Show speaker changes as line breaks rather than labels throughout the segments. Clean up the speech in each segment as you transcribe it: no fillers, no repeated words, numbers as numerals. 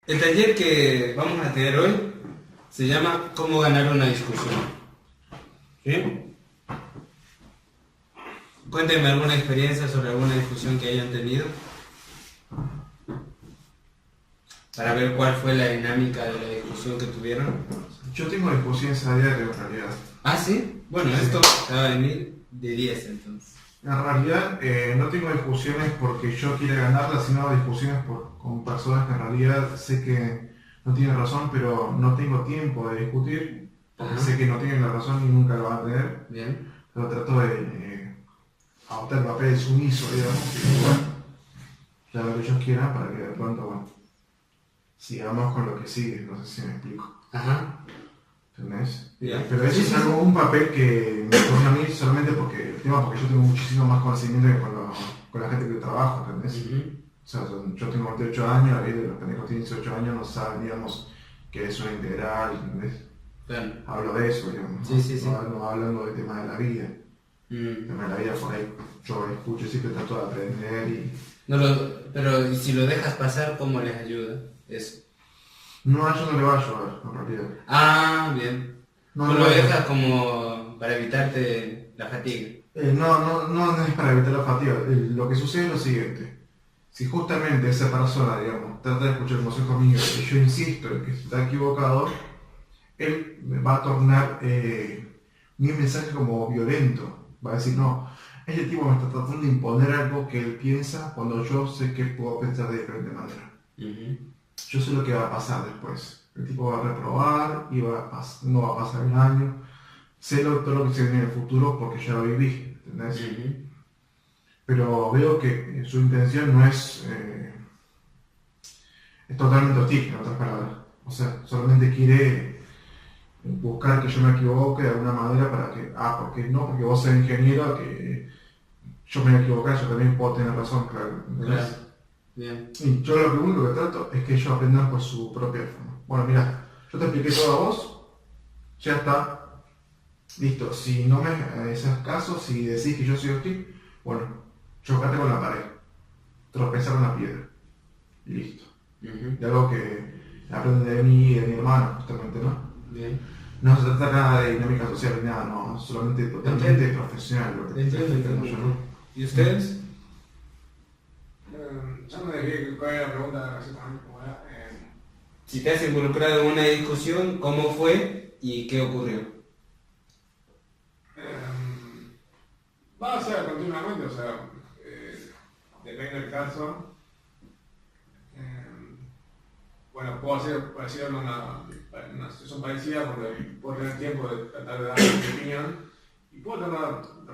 El taller que vamos a tener hoy se llama ¿Cómo ganar una discusión? ¿Sí? Cuéntenme alguna experiencia sobre alguna discusión que hayan tenido para ver cuál fue la dinámica de la discusión que tuvieron.
Yo tengo discusiones a diario en realidad.
¿Ah, sí? Bueno,
Sí.
esto va a venir de 10 entonces.
En realidad no tengo discusiones porque yo quiera ganarlas, sino discusiones con personas que en realidad sé que no tienen razón, pero no tengo tiempo de discutir, porque
Ajá.
sé que no tienen la razón y nunca lo van a tener.
Bien.
Pero trato de adoptar el papel de sumiso, digamos, y bueno, ya lo que ellos quieran para que de pronto, bueno, sigamos con lo que sigue, no sé si me explico.
Ajá.
¿Entendés?
Bien.
Pero eso
Sí,
es
sí,
algo,
sí.
un papel que me pone a mí solamente porque, el tema porque yo tengo muchísimo más conocimiento que con la gente que trabajo, ¿entendés?
Ujú.
O sea, yo tengo 28 años, y de los pendejos que tienen 18 años no saben, digamos, qué es una integral, ¿entendés?
Claro.
Hablo de eso, digamos,
Sí,
¿no?
sí, sí.
No hablando del tema de la vida. El
Mm.
tema de la vida por ahí, yo escucho y siempre trato de aprender y...
Pero si lo dejas pasar, ¿cómo les ayuda? Eso.
No, a yo no le va a ayudar, en realidad.
Ah, bien.
No,
Tú
no,
lo
no.
dejas como para evitarte la fatiga.
No es para evitar la fatiga. Lo que sucede es lo siguiente. Si justamente esa persona, digamos, trata de escuchar el consejo mío y yo insisto en que está equivocado, él me va a tornar mi mensaje como violento. Va a decir, no, este tipo me está tratando de imponer algo que él piensa cuando yo sé que puedo pensar de diferente manera.
Ujú.
Yo sé lo que va a pasar después. El tipo va a reprobar y no va a pasar el año. Sé todo lo que se viene en el futuro porque ya lo viví, ¿entendés?
Ujú.
Pero veo que su intención no es totalmente hostil, en otras palabras. O sea, solamente quiere buscar que yo me equivoque de alguna manera para que, porque no, porque vos sos ingeniero, que yo me voy a equivocar, yo también puedo tener razón, claro. ¿Entendés?
Claro. Bien.
Y yo lo único que trato es que ellos aprendan por su propia forma. Bueno, mira, yo te expliqué todo a vos, ya está, listo. Si no me haces caso, si decís que yo soy hostil, bueno, chocate con la pared, tropezar con la piedra, y listo.
Ujú.
Y algo que aprenden de mí y de mi hermano, justamente, ¿no?
Bien.
No se trata nada de dinámica social ni nada, no, solamente totalmente profesional lo que estoy explicando yo, ¿no?
¿Y ustedes?
Ya me dejé cuál era la pregunta, así como era.
Si te has involucrado en una discusión, ¿cómo fue y qué ocurrió?
Va a ser continuamente, o sea, depende del caso. Bueno, puedo hacer una situación parecida porque puedo tener tiempo de tratar de dar mi opinión y puedo tener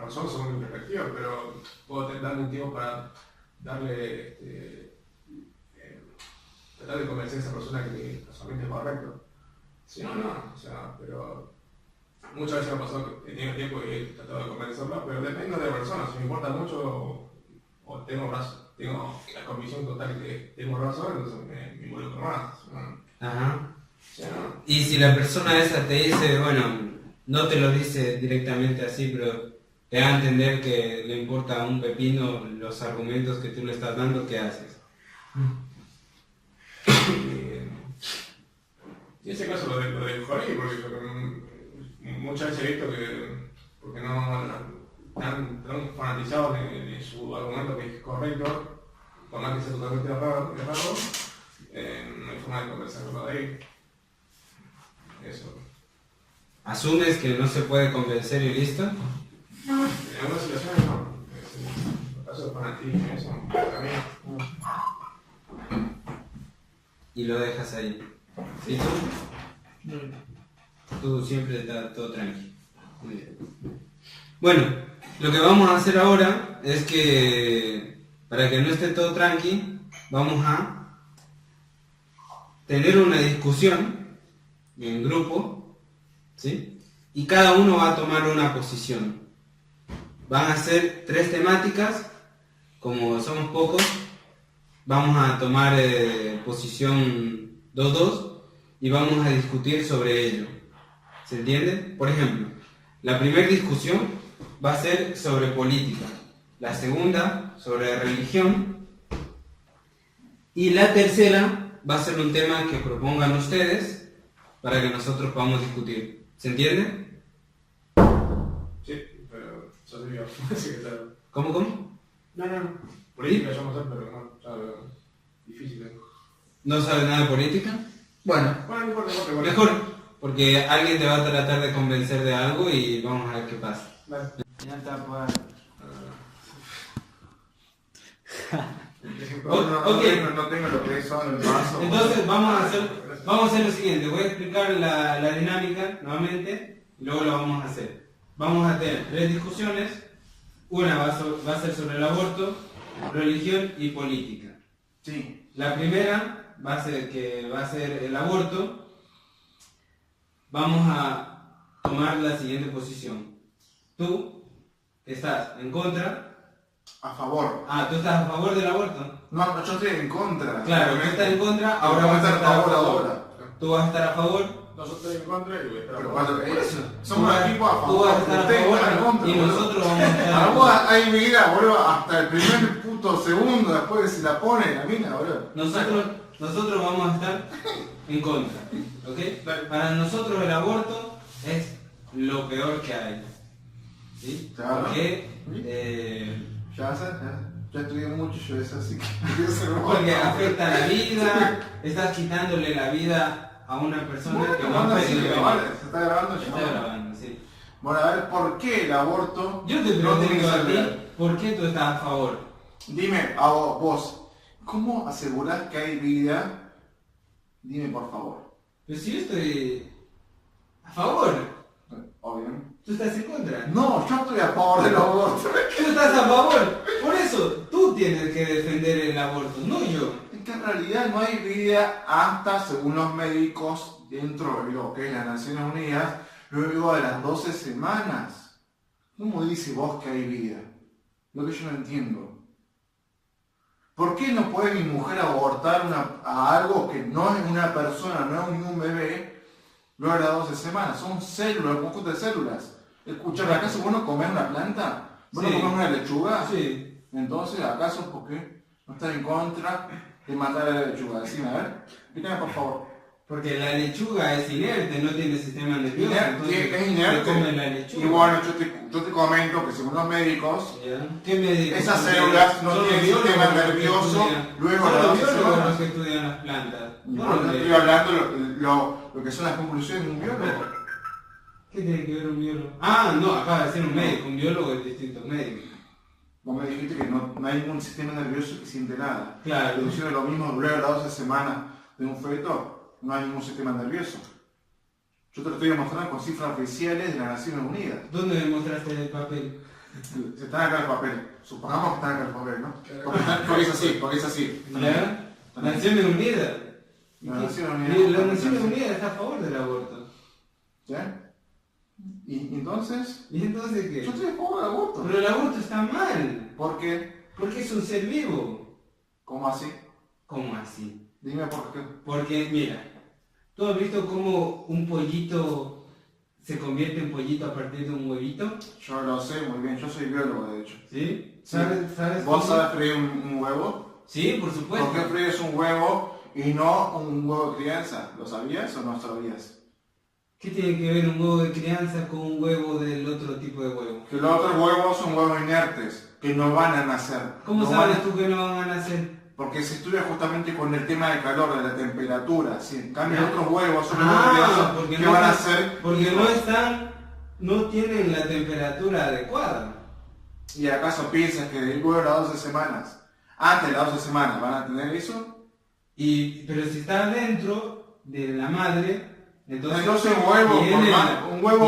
razón según mi perspectiva, pero puedo darme un tiempo para darle, tratar de convencer a esa persona que mi razonamiento es correcto. Si no, no, o sea, pero muchas veces me ha pasado que he tenido tiempo y he tratado de convencerla, pero depende de la persona, si me importa mucho o tengo razón, tengo la convicción total de que tengo razón, entonces me involucro más. ¿No?
Ajá.
O sea, no.
Y si la persona esa te dice, bueno, no te lo dice directamente así, pero te da a entender que le importa un pepino los argumentos que tú le estás dando, ¿qué haces?
Y en ese caso lo de Jorge, porque muchas veces he visto que, porque no están fanatizados de su argumento que es correcto, por más que sea totalmente errado, no hay forma de conversarlo de ahí. Eso.
¿Asumes que no se puede convencer y listo?
En algunas situaciones no. En el caso de fanatismo, eso, para mí.
Y lo dejas ahí. ¿Y tú? Tú siempre estás todo tranquilo. Muy bien. Bueno, lo que vamos a hacer ahora es que, para que no esté todo tranqui, vamos a tener una discusión en grupo, ¿sí? Y cada uno va a tomar una posición. Van a ser 3 temáticas, como somos pocos, vamos a tomar posición 2-2 y vamos a discutir sobre ello. ¿Se entiende? Por ejemplo, la primera discusión va a ser sobre política, la segunda sobre religión y la tercera va a ser un tema que propongan ustedes para que nosotros podamos discutir. ¿Se entiende?
Sí, pero ya te digo, así que está.
¿Cómo?
No. Política ya vamos a hacer, pero no, ya veo. Difícil.
¿No sabes nada de política? Bueno,
Bueno, no importa, igual.
mejor, porque alguien te va a tratar de convencer de algo y vamos a ver qué pasa.
Dale.
Ya está, pues.
No tengo lo que son el vaso.
Entonces vamos a hacer lo siguiente, voy a explicar la dinámica nuevamente y luego lo vamos a hacer. Vamos a tener 3 discusiones, una va a ser sobre el aborto, religión y política.
Sí.
La primera va a ser el aborto. Vamos a tomar la siguiente posición. Tú estás en contra.
A favor.
Ah, ¿tú estás a favor del aborto?
No, yo estoy en contra.
Claro, tú estás en contra, ahora vas a estar a favor. Tú vas a estar a favor.
Nosotros en contra y voy a estar a
Pero
favor.
cuando
Por eso.
somos un equipo a favor.
Tú vas a estar a
ustedes
favor
están en contra,
y
boludo.
nosotros vamos a estar a
A vos
favor.
hay vida, boludo, hasta el primer puto segundo después de si la pone la mina, boludo.
Nosotros vamos a estar en contra, ¿ok? Para nosotros el aborto es lo peor que hay, ¿sí?
Claro.
Porque,
Ya estudié mucho yo eso, así que
porque afecta la vida, estás quitándole la vida a una persona que no
¿Cuándo
puede
sigue?
vivir.
¿Vale? ¿Se está grabando ya?
Está grabando, sí.
Bueno, a ver, ¿por qué el aborto
Yo te
no tiene que
pregunto a
ser
ti,
legal?
¿por qué tú estás a favor?
Dime, a vos, ¿cómo asegurás que hay vida? Dime por favor.
Pero si yo estoy a favor,
Obvio.
tú estás en contra.
No, yo estoy a favor del aborto.
Tú estás a favor. Por eso, tú tienes que defender el aborto, no yo.
Es que en realidad no hay vida hasta, según los médicos, dentro de lo que es las Naciones Unidas, luego de las 12 semanas. ¿Cómo dice vos que hay vida? Lo que yo no entiendo. ¿Por qué no puede mi mujer abortar a algo que no es una persona, no es ni un bebé, luego de las 12 semanas? Son células, un conjunto de células. Escuchame, ¿acaso vos no comés una planta? ¿Vos
Sí.
no comés una lechuga?
Sí.
Entonces, ¿acaso por qué no estás en contra de matar a la lechuga? Decime, a ver, explícame por favor.
Porque la lechuga es inerte, no tiene sistema nervioso. Entonces,
Es inerte.
se come la lechuga.
Y bueno, yo te comento que según los médicos,
¿Ya? ¿Qué médicos?
esas
Porque
células no
son los
tienen
biólogos
sistema
los que
nervioso
estudian-
luego
son
de
los
las 12
biólogos los
semanas.
que estudian las plantas.
No,
No los
yo estoy
médicos.
hablando lo que son las conclusiones de un biólogo.
¿Qué tiene que ver un biólogo? Ah, no, acaba de ser un médico, un biólogo es distinto a un médico.
Vos me dijiste que no hay ningún sistema nervioso que siente nada.
Claro.
Reduciendo lo mismo luego de las 12 semanas de un feto, no hay ningún sistema nervioso. Yo te lo estoy demostrando con cifras oficiales de las Naciones Unidas.
¿Dónde me mostraste el papel?
Se están acá el papel. Supongamos que están acá el papel, ¿no? Porque es así.
¿Ya? Naciones Unidas.
Las Naciones Unidas.
Las Naciones Unidas está a favor del aborto.
¿Ya? ¿Y entonces?
¿Y entonces qué?
Yo estoy a favor del aborto.
Pero el aborto está mal.
¿Por qué?
Porque es un ser vivo.
¿Cómo así?
¿Cómo así?
Dime por qué.
Porque, mira, ¿tú has visto cómo un pollito se convierte en pollito a partir de un huevito?
Yo lo sé muy bien, yo soy biólogo de hecho.
¿Sí?
Sí.
¿Sabes
¿Vos
cómo?
sabés freír un huevo?
Sí, por supuesto.
¿Por qué fríes un huevo y no un huevo de crianza? ¿Lo sabías o no sabías?
¿Qué tiene que ver un huevo de crianza con un huevo del otro tipo de huevo?
Que los otros huevos son huevos inertes, que no van a nacer.
¿Cómo
No
sabes
van-
tú que no van a nacer?
Porque se estudia justamente con el tema del calor, de la temperatura. Si en cambio
Ya.
otros huevos son huevos de crianza,
porque
¿qué
no
van a
están-
hacer?
Porque no están, no tienen la temperatura adecuada.
¿Y acaso piensas que del huevo de las 12 semanas, antes de las 12 semanas, van a tener eso?
Pero si está dentro de la madre, entonces
un huevo,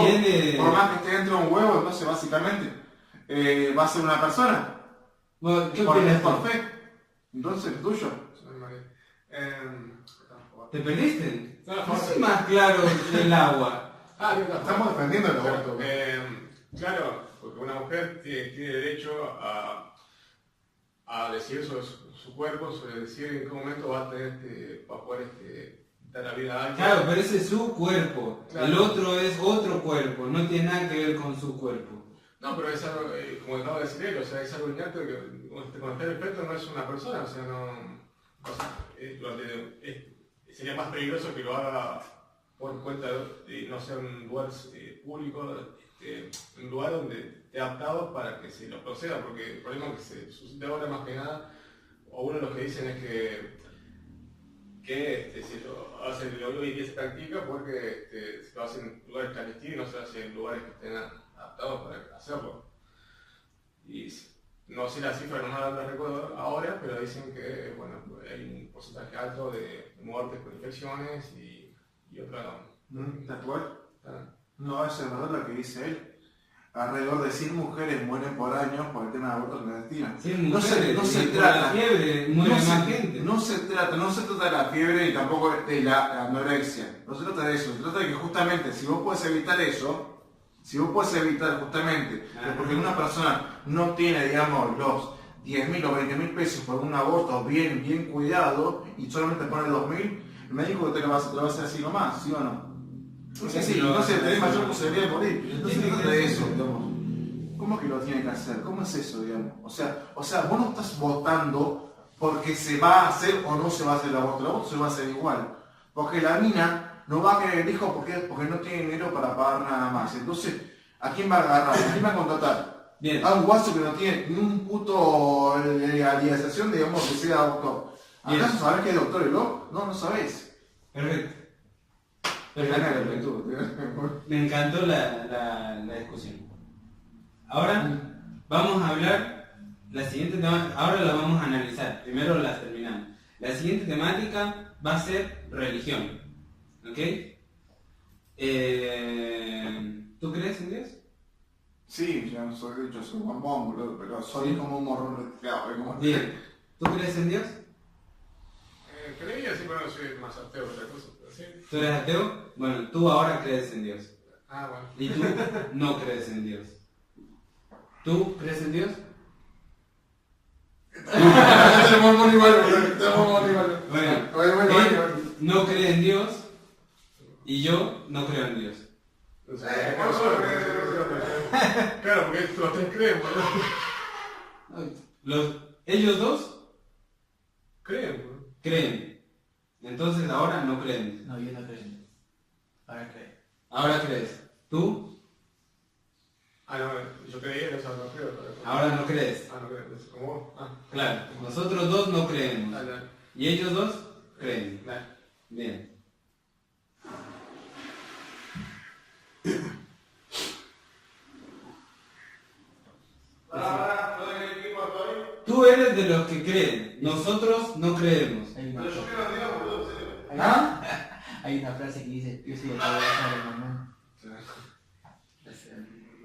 viene-
por más que esté dentro de un huevo, entonces básicamente va a ser una persona.
Bueno, ¿qué
Porque es
opinas tú?
por fe. Entonces es tuyo.
Soy María.
¿Te perdiste?
No,
No soy más claro que el agua.
Estamos defendiendo el aborto.
Claro, porque una mujer tiene derecho a decidir sobre su cuerpo, sobre decidir en qué momento va a tener va a poder dar la vida a alguien.
Claro, pero ese es su cuerpo.
Claro.
El otro es otro cuerpo, no tiene nada que ver con su cuerpo.
No, pero es algo, como acaba de decir él, o sea, es algo inerte que cuando está en el feto no es una persona, o sea, no. O sea, sería más peligroso que lo haga por cuenta de no sea un lugar público, un lugar donde esté adaptado para que se lo proceda, porque el problema que se suscita ahora más que nada, o uno de los que dicen es que si lo hoy en día se practica porque se lo hace en lugares clandestinos y no se hace en lugares que estén adaptados para hacerlo. Y no sé la cifra, no la recuerdo ahora, pero dicen que bueno, hay un porcentaje alto de muertes por infecciones y otra...
¿Tatuar? No, eso es verdad lo que dice él. Alrededor de 100 mujeres mueren por año por el tema de abortos clandestinos.
No se trata. La fiebre muere más gente.
No se trata de la fiebre y tampoco de la anorexia. No se trata de eso. Se trata de que justamente si vos puedes evitar eso, justamente, porque una persona no tiene, digamos, los 10.000 o 20.000 pesos por un aborto bien cuidado y solamente pone 2.000, el médico te lo va a hacer así nomás, ¿sí o no? Entonces tenés mayor posibilidad de morir. No se trata de eso, digamos. ¿Cómo que lo tiene que hacer? ¿Cómo es eso, digamos? O sea, vos no estás votando porque se va a hacer o no se va a hacer el aborto se va a hacer igual. Porque la mina no va a querer el hijo porque no tiene dinero para pagar nada más. Entonces, ¿a quién va a agarrar? ¿A quién va a contratar?
Bien.
A un guaso que no tiene ni un puto legalización, digamos, que sea doctor. ¿Acaso sabés que es doctor el loco? No sabés.
Perfecto. Me encantó la discusión. Ahora vamos a hablar, ahora la vamos a analizar, primero las terminamos. La siguiente temática va a ser religión, ¿ok? ¿Tú crees en Dios?
Sí, yo soy bombón, boludo, pero soy como un morrón retirado.
Bien, ¿tú crees en Dios?
Creía, sí, pero soy más ateo que otra cosa. ¿Sí?
¿Tú eres ateo? Bueno, tú ahora crees en Dios.
Ah, bueno.
Y tú no crees en Dios. ¿Tú crees en Dios? Bueno, él no cree en Dios y yo no creo en Dios.
Claro, porque los tres creen,
Ellos dos
creen.
creen. Entonces ahora no creen.
No, yo no creo. Ahora creo.
Ahora crees. ¿Tú?
Ah, no, yo creía que eso no creo.
Ahora no crees.
Ah, no creo. ¿Como vos? Ah.
Claro, nosotros dos no creemos.
Dale.
Y ellos dos creen.
Dale.
Bien. Tú eres de los que creen, nosotros no creemos.
Hay una frase que dice, yo soy el cabeza del mamón.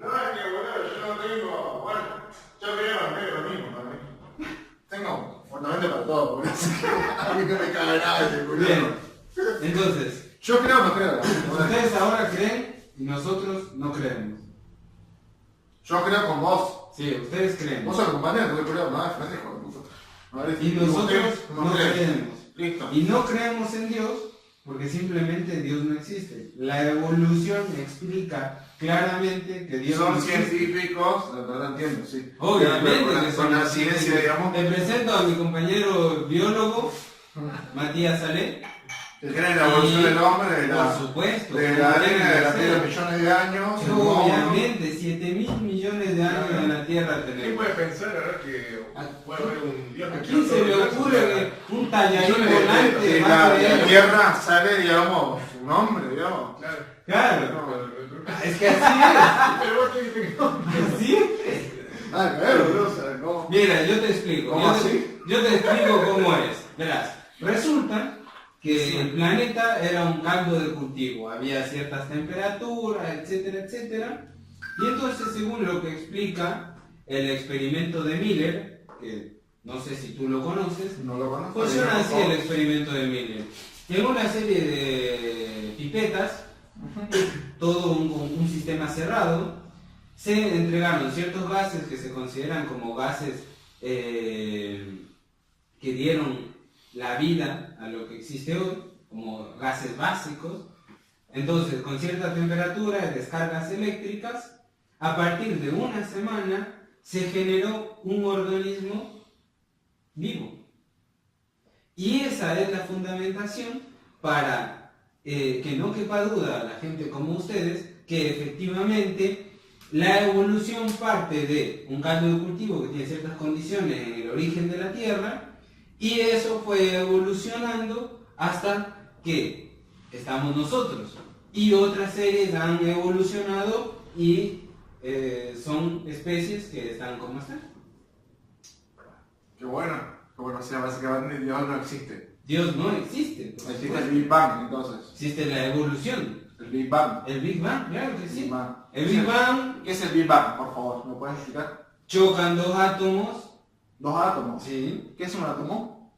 No, es que boludo, yo no tengo. Bueno, yo creo lo mismo para mí. Tengo fundamento para todo, boludo. A mí no me cabe nada, boludo.
Bien. Entonces,
Yo creo o no creo.
ustedes ahora creen y nosotros no creemos.
Yo creo con vos.
Sí, ustedes creen.
Vos sos el compañero, no creo nada, pendejo.
Y nosotros no creemos.
Listo.
Y no creemos en Dios porque simplemente Dios no existe. La evolución explica claramente que Dios
Son
no existe.
científicos, lo entiendo, sí.
Obviamente que
Con
son
la ciencia, digamos.
Te presento a mi compañero biólogo, Matías Salé.
Que creen en la evolución del hombre,
Por supuesto.
de la arena de la Tierra millones de años.
Obviamente, 7.000 millones de años en la Tierra
¿Quién
tenemos.
puede pensar, la verdad, que puede haber un Dios
¿A
que
quién se le ocurre que un tallarín volante
De
va a
la
creer?
Tierra sale, digamos, su nombre, digamos.
Claro.
Claro,
No,
es que así
pero vos te dijiste que no.
es. ¿Sí?
Ah, claro, boludo, o sea, no.
Mira, yo te explico.
¿Cómo así?
Yo te explico cómo es. Verás, resulta que el planeta era un caldo de cultivo, había ciertas temperaturas, etcétera, etcétera. Y entonces, según lo que explica el experimento de Miller, que no sé si tú lo conoces,
No lo conozco.
funciona así el experimento de Miller. En una serie de pipetas, todo un sistema cerrado, se entregaron ciertos gases que se consideran como gases que dieron la vida a lo que existe hoy, como gases básicos. Entonces, con cierta temperatura y descargas eléctricas, a partir de una semana se generó un organismo vivo. Y esa es la fundamentación para que no quepa duda a la gente como ustedes que efectivamente la evolución parte de un caldo de cultivo que tiene ciertas condiciones en el origen de la Tierra y eso fue evolucionando hasta que estamos nosotros. Y otras series han evolucionado y son especies que están como están.
Qué bueno. Qué bueno, o sea, básicamente Dios no existe.
Dios no existe.
Existe el Big Bang, entonces.
Existe la evolución.
El Big Bang.
El Big Bang, claro que sí.
Big Bang.
El Big Bang,
¿Qué es el Big Bang, por favor? ¿Me puedes explicar?
chocan dos átomos.
Dos átomos.
Sí.
¿Qué es un átomo?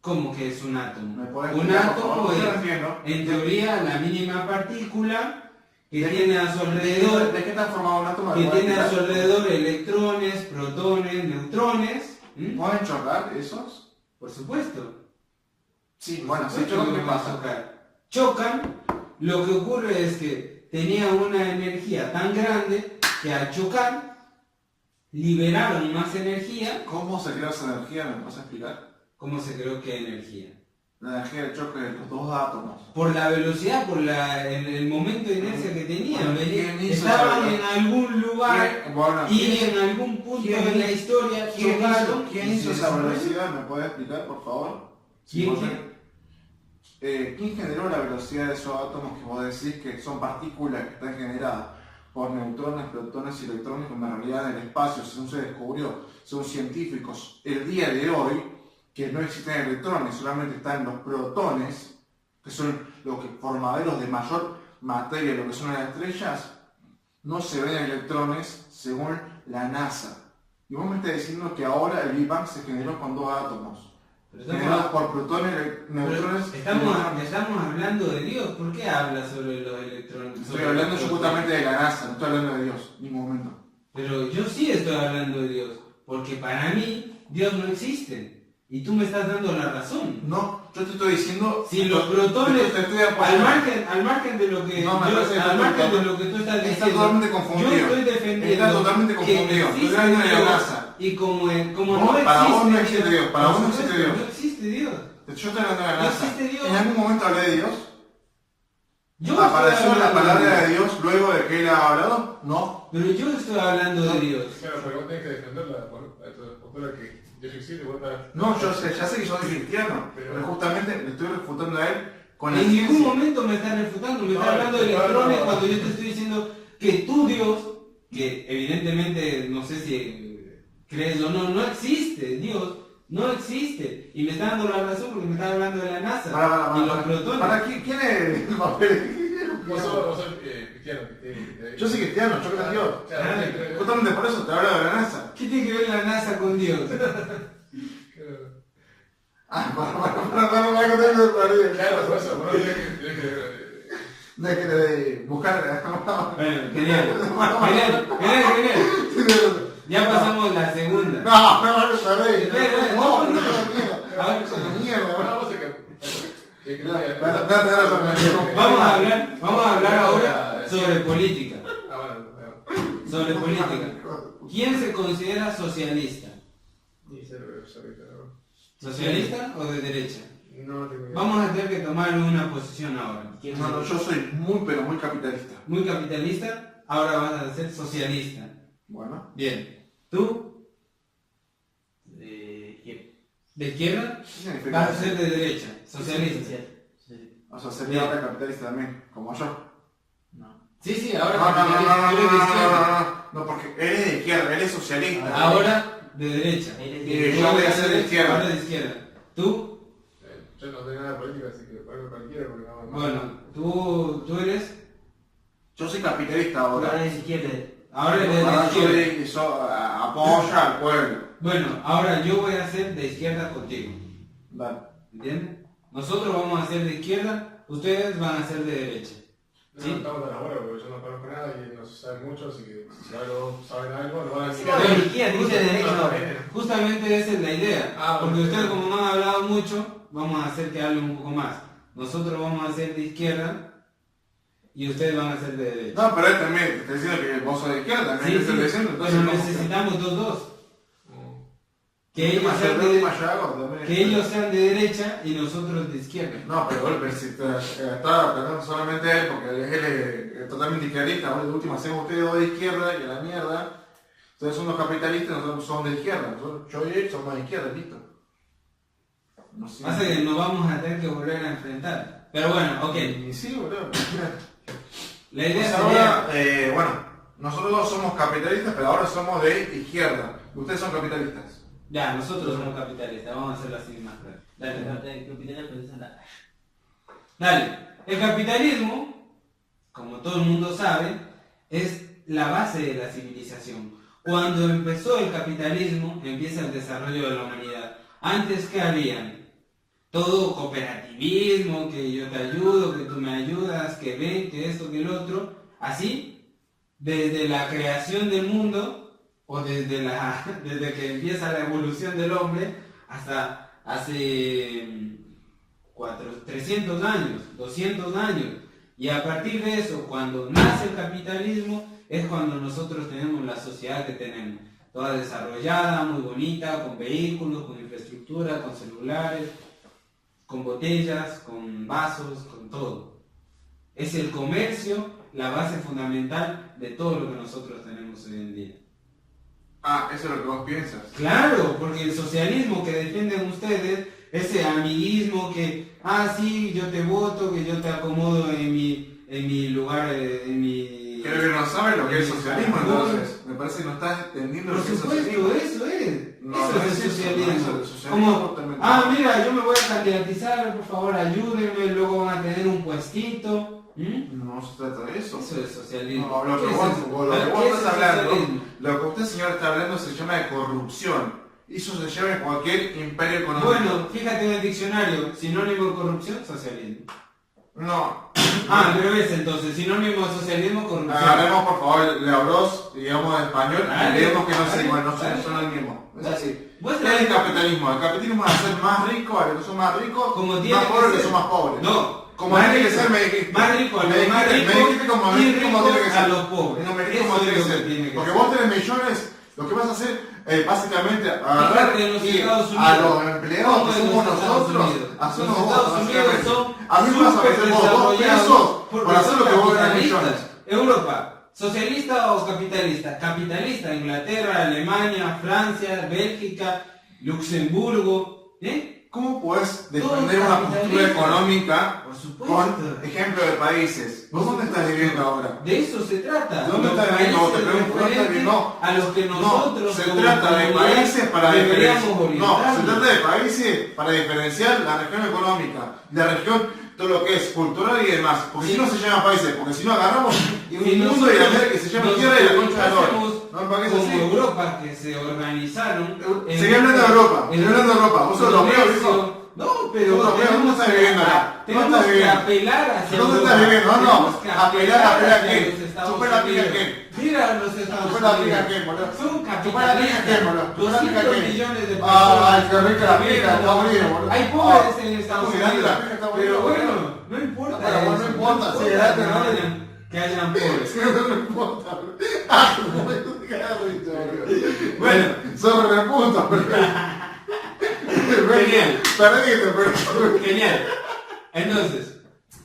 ¿Cómo que es un átomo?
¿Me puedes
Un
explicar, por
átomo
favor? Yo no
es,
entiendo.
en teoría, la mínima partícula que
¿De
tiene a su alrededor,
¿De qué está formado un átomo?
que
¿Me puedes
tiene a su
explicar?
alrededor electrones, protones, neutrones. ¿Mm?
¿Pueden chocar esos?
Por supuesto.
Sí, bueno,
Por
si
supuesto
chocan,
que
¿qué
van a
pasa?
chocar. Chocan, lo que ocurre es que tenía una energía tan grande que al chocar liberaron más energía.
¿Cómo se crea esa energía? ¿Me puedes explicar?
¿Cómo se creó que energía?
La energía de choque de los dos átomos.
Por la velocidad, por el momento de inercia que tenían.
Bueno, ¿quién hizo
Estaban
esa-
en algún lugar
¿Quién- bueno,
y
¿quién-
en algún punto
quién-
de la historia
¿Quién
chocaron.
hizo, quién
y
hizo
se
esa
desarrolló.
velocidad? ¿Me puede explicar, por favor?
¿Quién?
¿Quién generó la velocidad de esos átomos que vos decís que son partículas que están generadas por neutrones, protones y electrones, como en realidad en el espacio, según se descubrió, según científicos, el día de hoy, que no existen electrones, solamente están los protones, que son los que formaderos de mayor materia, lo que son las estrellas, no se ven electrones según la NASA. Y vos me estás diciendo que ahora el Big Bang se generó con dos átomos.
Pero
Generados
estamos,
por protones, neutrones.
pero
y
estamos,
electrones.
estamos hablando de Dios. ¿Por qué habla sobre los electrones?
Estoy
sobre
hablando
los
yo
protones?
justamente de la NASA, no estoy hablando de Dios, en ningún momento.
Pero yo sí estoy hablando de Dios. Porque para mí, Dios no existe. Y tú me estás dando la razón.
No, yo te estoy diciendo.
Si los protones,
te estoy apoyando.
al margen de lo que
No, me parece que
al
está
margen de
totalmente-
lo que tú estás
Está
diciendo,
totalmente confundido.
yo estoy defendiendo
Está totalmente
que
confundido.
existe
Estoy hablando de la
Dios,
NASA.
y como
No, para vos no existe Dios, para
por
vos no existe
supuesto,
Dios.
no existe Dios.
Yo estoy hablando de la
No
NASA.
existe Dios.
¿En algún momento hablé de Dios?
Yo estoy
¿Apareció la
hablando
palabra de
Dios.
Dios luego de que él ha hablado? No.
Pero yo estoy hablando de Dios.
Claro, pero vos tenés que defender la postura que Dios existe y vos estás...
No, yo sé, ya sé que soy cristiano, pero justamente le estoy refutando a él con la
En ningún
ciencia.
momento me estás refutando, me
No,
estás hablando de
claro,
electrones
no.
cuando yo te estoy diciendo que tú Dios, que evidentemente no sé si crees o no, no existe, Dios no existe. Y me está dando la razón porque me está hablando de la NASA y los protones.
¿Para quién es el papel?
Vos sos cristiano.
Yo soy cristiano, yo creo en Dios.
Claro,
Justamente por eso te hablo de la NASA.
¿Qué tiene que ver la NASA con Dios?
Ah, para contar mi perdido.
claro, por eso, vos tenés que...
De que de buscar.
Bueno, genial. Ya pasamos la segunda.
No, sabéis.
Espera,
No,
no.
no,
A ver,
mierda.
No, vos que...
Vamos a hablar ahora sobre política.
Ah, bueno,
Sobre política. ¿Quién se considera socialista? ¿Socialista o de derecha?
No tengo idea.
Vamos a tener que tomar una posición ahora.
No, yo soy muy, pero muy capitalista.
Muy capitalista, ahora vas a ser socialista.
Bueno.
Bien. ¿Tú? ¿De izquierda?
¿Qué significa
Vas a
eso?
ser de derecha, socialista.
O sea, sería ahora capitalista también, como yo.
Sí, sí,
No,
ahora
no, no,
capitalista,
no,
tú eres de izquierda.
no, porque él es de izquierda, él es socialista.
Ahora de derecha.
Y yo voy a ser de izquierda.
Ahora de izquierda. ¿Tú?
Yo no tengo nada de política, así que algo cualquiera porque no...
Bueno, tú eres.
Yo soy capitalista
Ahora
ahora.
es izquierda.
Ahora eres de
Ahora
izquierda.
yo apoya al pueblo.
Bueno, ahora yo voy a ser de izquierda contigo.
Dale.
¿Entiendes? Nosotros vamos a ser de izquierda, ustedes van a ser de derecha.
No,
¿Sí?
estamos tan abuelos porque yo no conozco nada y no se sabe mucho, así que si algo saben algo, lo van a decir.
No, de izquierda, dice de derecha ahora.
Justamente esa es la idea.
Ah,
Porque
bueno.
ustedes como no han hablado mucho, vamos a hacer que hablen un poco más. Nosotros vamos a ser de izquierda y ustedes van a ser de derecha.
No, pero él también te está diciendo que vos sos de izquierda, también
Sí,
te estoy
sí,
diciendo. Entonces,
pero
¿cómo?
necesitamos dos. que ellos sean que ellos sean de derecha y nosotros de izquierda.
No, pero golpe, si está hablando solamente él, porque él es totalmente izquierdista, ¿no? De última hacemos ustedes dos de izquierda y a la mierda. Ustedes son los capitalistas, nosotros somos de izquierda. Yo y él somos de izquierda, listo. No sé.
Pasa que nos vamos a tener que volver a enfrentar. Pero bueno, ok.
Y sí, boludo.
La idea
Pues ahora, bueno, nosotros dos somos capitalistas, pero ahora somos de izquierda. Ustedes son capitalistas.
Ya, nosotros somos capitalistas, vamos a hacerlo así más claro. Dale. El capitalismo, como todo el mundo sabe, es la base de la civilización. Cuando empezó el capitalismo, empieza el desarrollo de la humanidad. Antes, ¿qué habían? Todo cooperativismo, que yo te ayudo, que tú me ayudas, que ven, que esto, que el otro. Así, desde la creación del mundo, o desde que empieza la evolución del hombre, hasta hace 300 años, 200 años. Y a partir de eso, cuando nace el capitalismo, es cuando nosotros tenemos la sociedad que tenemos. Toda desarrollada, muy bonita, con vehículos, con infraestructura, con celulares, con botellas, con vasos, con todo. Es el comercio la base fundamental de todo lo que nosotros tenemos hoy en día.
Ah, eso es lo que vos piensas.
Claro, porque el socialismo que defienden ustedes, ese amiguismo que, sí, yo te voto, que yo te acomodo en mi lugar, en mi...
Creo que no sabes lo que es socialismo, entonces. Me parece que no estás entendiendo lo que es socialismo.
Por supuesto, eso es.
No,
eso
no
es
es
el
eso,
socialismo.
no es el socialismo totalmente.
Mira, yo me voy a candidatizar, por favor ayúdenme, luego van a tener un puestito.
No se trata de eso.
Eso es socialismo.
No, lo que
¿Qué es
vos
eso?
estás hablando,
Socialismo?
lo que usted, señor, está hablando se llama de corrupción. Y eso se llama en cualquier imperio económico.
Bueno, fíjate en el diccionario, sinónimo de corrupción, socialismo.
No.
Al revés, entonces, sinónimo de socialismo, corrupción.
Agarremos por favor Leobros, digamos español,
Dale,
y leemos que no
dale,
sé igual, no
dale.
son el mismo. Es así.
Vos
¿Qué es el capitalismo? El capitalismo es hacer más rico a los que son más ricos,
Como tiene
más
que
pobres a los que
ser.
son más pobres.
No,
Como
más
tiene que
rico,
ser, me dijiste.
más rico a los
Me
más
dijiste
ricos
como
y
tiene que
ricos
ser.
a los pobres.
No me dijiste
Eso
cómo tiene
es
que
lo
ser.
que tiene que
Porque
ser.
vos tenés millones, lo que vas a hacer es básicamente agarrar
Fíjate en los
y
Estados
a
Unidos.
los empleados
¿Cómo
que
en
somos
los Estados
nosotros,
Unidos?
hacemos
Los
vos,
Estados Unidos
básicamente.
son
A mí me vas a
súper
ofrecer vos 2
desarrollados
pesos
porque
por hacer
son
lo que vos ganas
capitalistas.
millones.
Europa, ¿socialista o capitalista? Capitalista, Inglaterra, Alemania, Francia, Bélgica, Luxemburgo,
¿Cómo puedes
Todos
defender una postura
capitalistas.
económica
Por supuesto.
con ejemplo de países? ¿Vos dónde estás viviendo ahora?
De eso se trata.
¿Dónde
Los
estás viviendo? Te
países
pregunto, ¿dónde estás
referentes
viviendo? No.
a los que nosotros
No, se
como
trata de
comunidad
países para
deberíamos
diferenciar. No, se
orientarnos.
trata de países para diferenciar la región económica, la región, todo lo que es cultural y demás. Porque
Sí.
si no se llama países, porque si no agarramos y un
Si
mundo
nosotros
de América que se llama
nos
tierra y la concha de
hacemos
oro. ¿No me parece
como
así?
Europa, que se organizaron.
Seguí hablando de Europa, seguí hablando de Europa. Vos sos europeo, viejo.
No, pero
Vos europeo, ¿dónde estás viviendo acá?
tenemos
¿Dónde estás
que
viviendo?
apelar hacia
¿Dónde
Europa.
estás viviendo? No,
Tenemos que
apelar
hacia
a qué?
los Estados
Chupar la pica
Unidos.
qué.
Mira los Estados
Chupar la pica
Unidos.
qué, boludo.
Son
Chupar la pica qué, boludo.
capitalistas.
Chupar la pica
200
qué.
millones de personas.
Ay, qué rica la pica, está aburrido, boludo.
Hay pobres en Estados
muy grande
Unidos.
la pica, está aburrido,
Pero bueno,
boludo.
no importa.
No, pero bueno, no
eso,
importa, sí,
que
date, ¿no?
hayan pobres.
No importa, boludo. Ah, qué risa, boludo.
Bueno,
Sos reputo, boludo.
Genial.
Perdiste, pero...
genial. Entonces,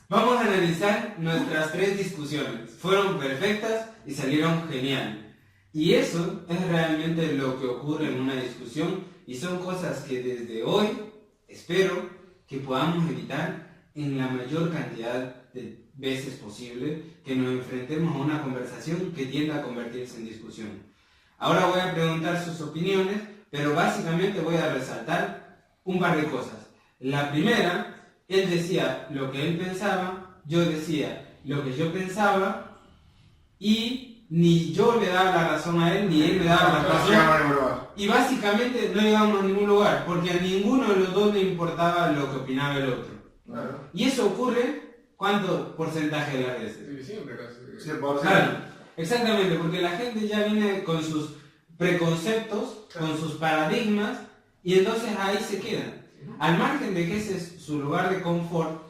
vamos a analizar nuestras 3 discusiones. Fueron perfectas y salieron genial. Y eso es realmente lo que ocurre en una discusión y son cosas que desde hoy espero que podamos evitar en la mayor cantidad de veces posible, que nos enfrentemos a una conversación que tienda a convertirse en discusión. Ahora voy a preguntar sus opiniones, pero básicamente voy a resaltar un par de cosas. La primera, él decía lo que él pensaba, yo decía lo que yo pensaba, y ni yo le daba la razón a él, ni él me daba la razón. Y básicamente no llegamos a ningún lugar, porque a ninguno de los dos le importaba lo que opinaba el otro.
Claro.
Y eso ocurre, ¿cuánto porcentaje de las veces?
Sí, siempre casi.
100%.
Claro, exactamente, porque la gente ya viene con sus preconceptos, con sus paradigmas, y entonces ahí se quedan. Al margen de que ese es su lugar de confort,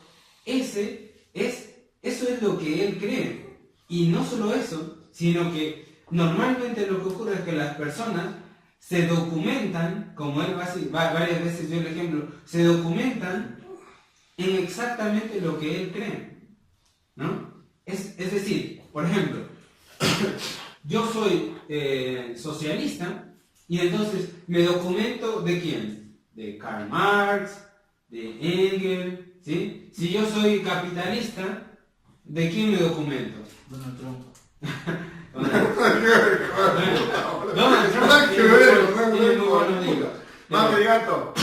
eso es lo que él cree. Y no solo eso, sino que normalmente lo que ocurre es que las personas se documentan, como él varias veces dio el ejemplo, se documentan en exactamente lo que él cree, ¿no? Es decir, por ejemplo, yo soy socialista y entonces me documento ¿de quién? De Karl Marx, de Engels, ¿sí? Si yo soy capitalista, ¿de quién me documento?
Donald Trump.
Donald Trump tiene muy buenos libros.
¡Mami, gato!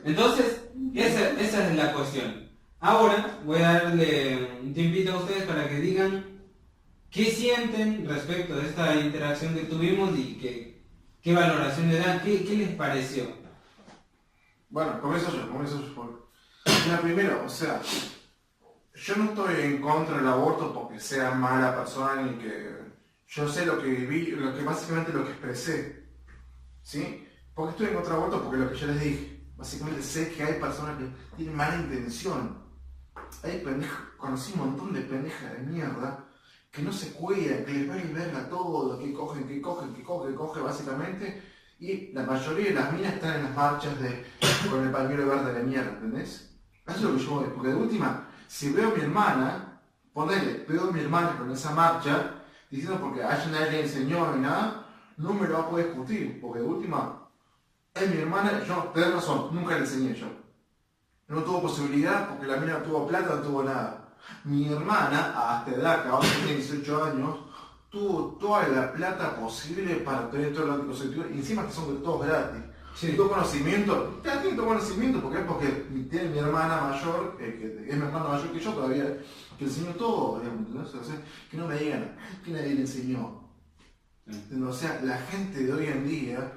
Entonces, esa es la cuestión. Ahora voy a darle un tiempito a ustedes para que digan qué sienten respecto de esta interacción que tuvimos y qué valoración le dan, qué les pareció.
Bueno, comienzo yo. Mira, primero, o sea, yo no estoy en contra del aborto porque sea mala persona ni que... Yo sé lo que viví, básicamente lo que expresé, ¿sí? ¿Por qué estoy en contra del aborto? Porque lo que yo les dije, básicamente sé que hay personas que tienen mala intención. Hay pendejas, conocí un montón de pendejas de mierda que no se cuidan, que les vale verga todo, que cogen, básicamente. Y la mayoría de las minas están en las marchas con el pañuelo verde de mierda, ¿entendés? Eso es lo que yo voy, porque de última, si veo a mi hermana, veo a mi hermana con esa marcha, diciendo porque a ella nadie le enseñó ni nada, no me lo va a poder discutir, porque de última, es mi hermana, yo, tenés razón, nunca le enseñé yo. No tuvo posibilidad porque la mina no tuvo plata, no tuvo nada. Mi hermana, hasta edad, que ahora tiene 18 años, tuvo toda la plata posible para tener todo el anticonceptivo, y encima que son todos gratis.
Sí.
Y todo conocimiento, tiene todo conocimiento, porque tiene mi hermana mayor, que es mi hermana mayor que yo todavía, que enseñó todo, digamos, ¿no? O sea, que no me digan, que nadie le enseñó. O sea, la gente de hoy en día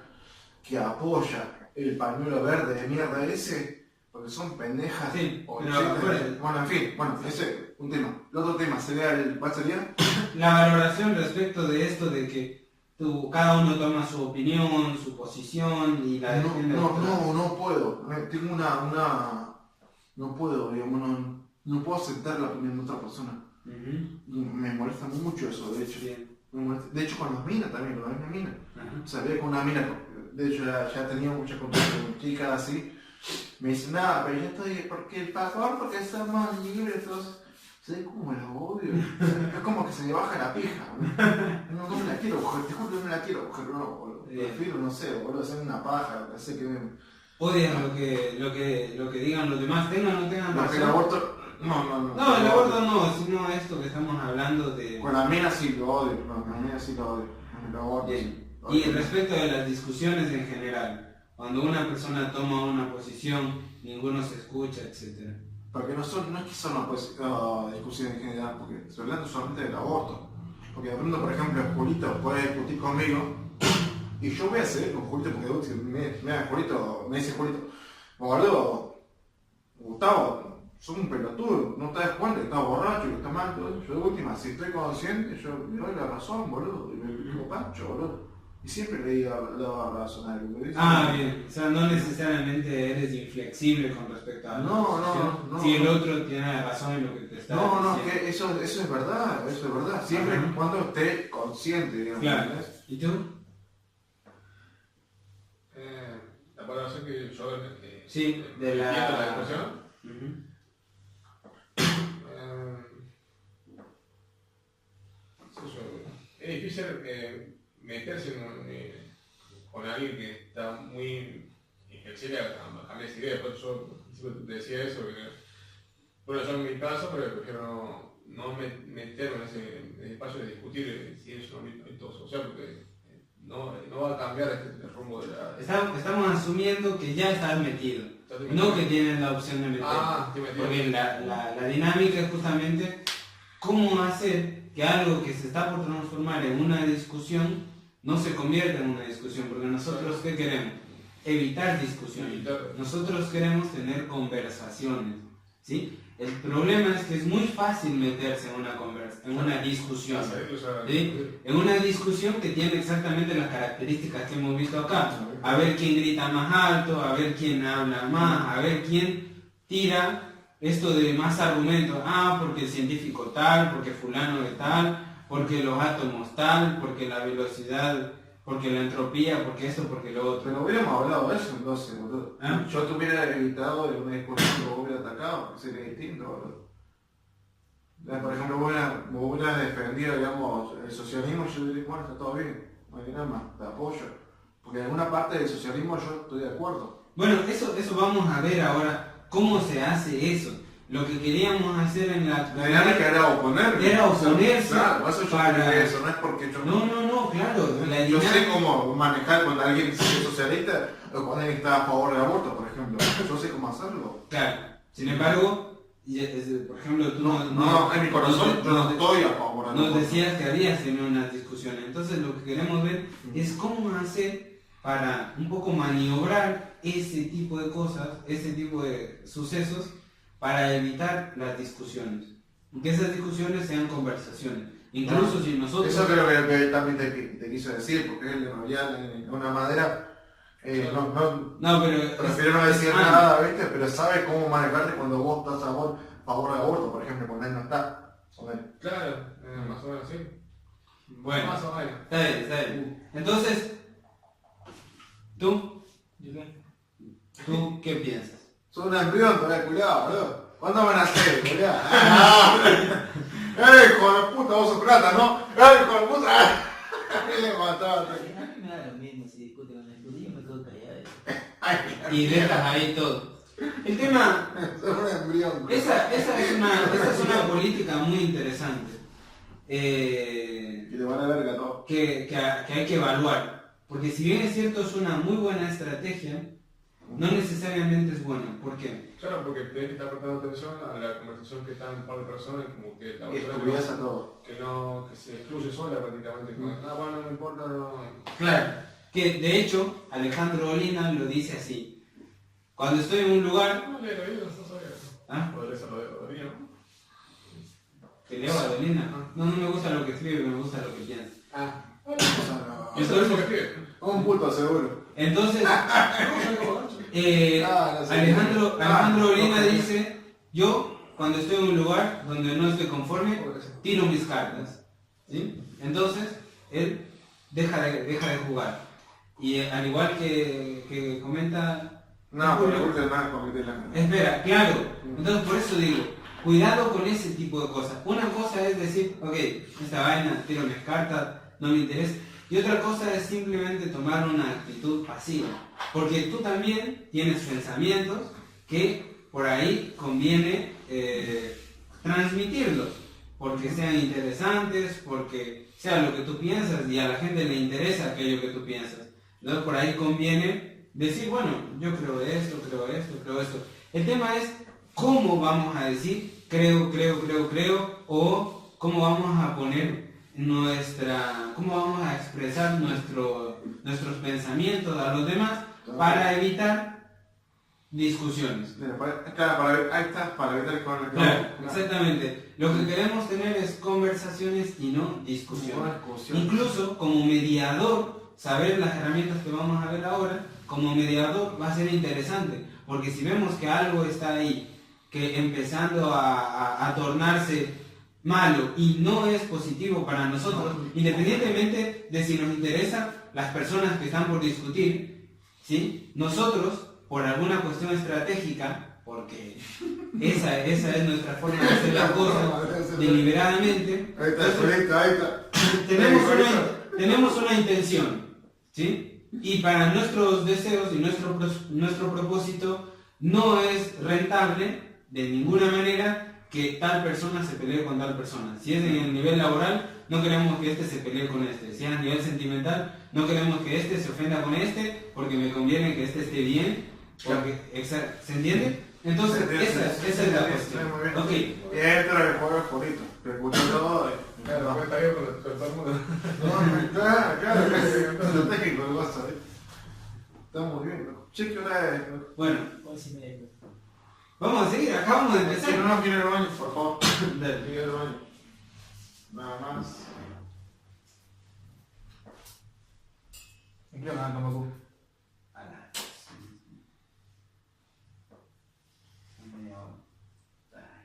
que apoya el pañuelo verde de mierda ese, porque son pendejas.
Sí,
bueno, en fin, ese un tema. El otro tema ¿cuál sería?
La valoración respecto de esto de que cada uno toma su opinión, su posición y la defiende.
No puedo. Tengo no puedo, digamos, no puedo aceptar la opinión de otra persona. Y me molesta mucho eso, de hecho. De hecho, con las minas también, con la misma mina. Sabía con una mina, de hecho ya tenía muchas contactos con chicas así. Me dice, nada, pero yo estoy porque el favor, porque estamos libres, entonces. ¿Sabes cómo la odio? Es como que se me baja la pija. No me la quiero coger, te juro que no me la quiero coger, no, boludo. Prefiero, no sé, boludo, hacer una paja, sé que me...
Odian lo que digan los demás, tengan o no tengan razón.
El aborto, no.
No, el aborto no, sino esto que estamos hablando de...
Con la mina sí lo odio, con la mina sí lo odio. El aborto,
bien. Y respecto de las discusiones en general, cuando una persona toma una posición, ninguno se escucha, etc.
Porque no es que son discusiones en general, porque estoy hablando solamente del aborto. Porque de pronto, por ejemplo, Julito puede discutir conmigo y yo voy a seguir con Julito porque me dice Julito, boludo, Gustavo, sos un pelotudo, no te das cuenta que estás borracho, que estás mal, todo eso. Yo de última, si estoy consciente, yo le doy la razón, boludo, y me digo Pancho, boludo. Y siempre le daba razón a algo.
Bien. O sea, no necesariamente eres inflexible con respecto a la
No.
Si el otro tiene razón en lo que te está diciendo.
No, que eso es verdad, Siempre y cuando esté consciente, digamos.
Claro. ¿Y tú?
La valoración que yo...
Sí, de la
discusión. Es difícil meterse con alguien que está muy inflexible a cambiar esa idea. Por eso yo decía eso, que bueno, yo en mi caso, pero prefiero no meterme en ese espacio de discutir si es un ámbito social, porque no va a cambiar el rumbo de la...
Estamos asumiendo que ya estás metido, no que tienes la opción de meterte. Porque la dinámica es justamente cómo hacer que algo que se está por transformar en una discusión no se convierta en una discusión, porque nosotros ¿qué queremos? Evitar discusiones. Nosotros queremos tener conversaciones, ¿sí? El problema es que es muy fácil meterse en una discusión, ¿sí? En una discusión que tiene exactamente las características que hemos visto acá. A ver quién grita más alto, a ver quién habla más, a ver quién tira esto de más argumentos. Porque el científico tal, porque fulano de tal, porque los átomos tal, porque la velocidad, porque la entropía, porque esto, porque lo otro.
Pero hubiéramos hablado de eso entonces, boludo.
¿Ah?
Yo te hubiera evitado una discusión que vos hubieras atacado, que sería distinto, boludo. Por ejemplo, vos hubieras defendido, digamos, el socialismo, yo diría, bueno, está todo bien, no hay nada más, te apoyo. Porque en alguna parte del socialismo yo estoy de acuerdo.
Bueno, eso vamos a ver ahora, cómo se hace eso. Lo que queríamos hacer en la...
La dinámica era oponerme.
Era oponerse.
Claro, eso yo
para...
eso, no es porque yo...
No, claro. La
Yo
dinámica...
sé cómo manejar cuando alguien es socialista o cuando alguien está a favor del aborto, por ejemplo. Yo sé cómo hacerlo.
Claro. Sin embargo, por ejemplo, tú
no, en mi corazón yo no estoy a favor del aborto.
Nos decías que habías tenido unas discusiones. Entonces lo que queremos ver es cómo hacer para un poco maniobrar ese tipo de cosas, ese tipo de sucesos, para evitar las discusiones. Y que esas discusiones sean conversaciones. Incluso si nosotros...
Eso creo que él también te quiso decir, porque él en realidad de una manera...
no, pero...
prefiero no decir nada, ¿viste? Pero sabe cómo manejarte cuando vos estás a favor del aborto, por ejemplo, cuando él no está.
Claro, más o menos sí.
Bueno,
más o menos.
Está bien. Entonces, ¿tú?
¿Yo qué?
¿Tú qué piensas?
Sos un embrión, cuidado, boludo. ¿Cuándo van a hacer, boludo? Hijo de puta, vos sos plata, ¿no? Hijo de puta. Le mataba.
A mí me da lo mismo si discute con el yo me quedo callado.
Y dejas ahí todo. El tema...
Sos un embrión.
Esa es una política muy interesante.
Y te van a verga todo.
Que hay que evaluar. Porque si bien es cierto, es una muy buena estrategia, no necesariamente es buena. ¿Por qué?
Claro, porque tenés que estar prestando atención a la conversación que están un par de personas y como que la
Y estudias a todo.
que se excluye sola prácticamente. Bueno, no me importa, no.
Claro, que de hecho Alejandro Olina lo dice así. Cuando estoy en un lugar...
No, le oído, no sabía.
¿Ah?
Podría ser lo de Odría, ¿no?
¿Que leo a Olina? No me gusta lo que escribe, me gusta lo que piensa.
Un puto seguro.
Entonces, Alejandro Olina dice, yo cuando estoy en un lugar donde no estoy conforme, tiro mis cartas. ¿Sí? Entonces, él deja de jugar. Y al igual que comenta...
No, pero Julio nada con meter la...
Espera, claro. Entonces por eso digo, cuidado con ese tipo de cosas. Una cosa es decir, ok, esta vaina, tiro mis cartas, no me interesa. Y otra cosa es simplemente tomar una actitud pasiva. Porque tú también tienes pensamientos que por ahí conviene transmitirlos. Porque sean interesantes, porque sea lo que tú piensas y a la gente le interesa aquello que tú piensas. Entonces por ahí conviene decir, bueno, yo creo esto. El tema es cómo vamos a decir creo, o cómo vamos a poner cómo vamos a expresar nuestros pensamientos a los demás para evitar discusiones.
Claro, ahí está, para evitar con el...
Claro, exactamente. Lo que queremos tener es conversaciones y no discusiones. Incluso como mediador, saber las herramientas que vamos a ver ahora, como mediador va a ser interesante, porque si vemos que algo está ahí, que empezando a tornarse malo y no es positivo para nosotros, independientemente de si nos interesan las personas que están por discutir, ¿sí? Nosotros, por alguna cuestión estratégica, porque esa es nuestra forma de hacer las cosas deliberadamente,
Ahí está.
tenemos una intención, ¿sí? Y para nuestros deseos y nuestro propósito no es rentable de ninguna manera que tal persona se pelee con tal persona. Si es en el nivel laboral, no queremos que este se pelee con este. Si es a nivel sentimental, no queremos que este se ofenda con este porque me conviene que este esté bien. Porque, ¿se entiende? Entonces, esa es la cuestión.
Muy bien.
Okay.
Y esto era el juego favorito. Que escuchó todo.
Claro, está bien con todo el mundo.
Claro, es estratégico el gozo, Está muy bien, loco. Che, ¿qué hora es?
Bueno,
11:30.
vamos a seguir, acabamos de
Si
empezar.
no quiero ir al baño, por favor.
Dale.
Quiero ir al baño. Nada más. ¿En qué hora Tomacú?
A la- media hora.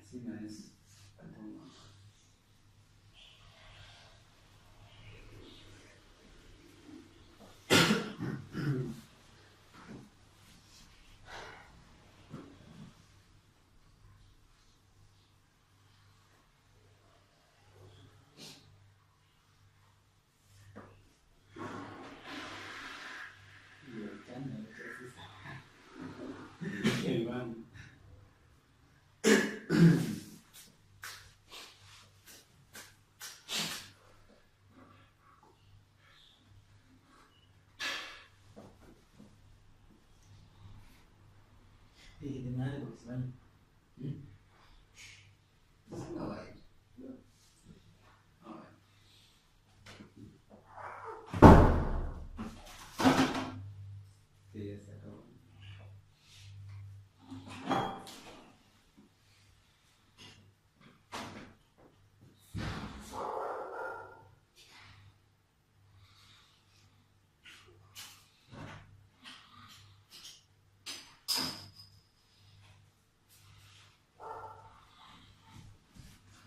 Encima es... falta un montón.
No va a ir.
Sí, ya se acabó.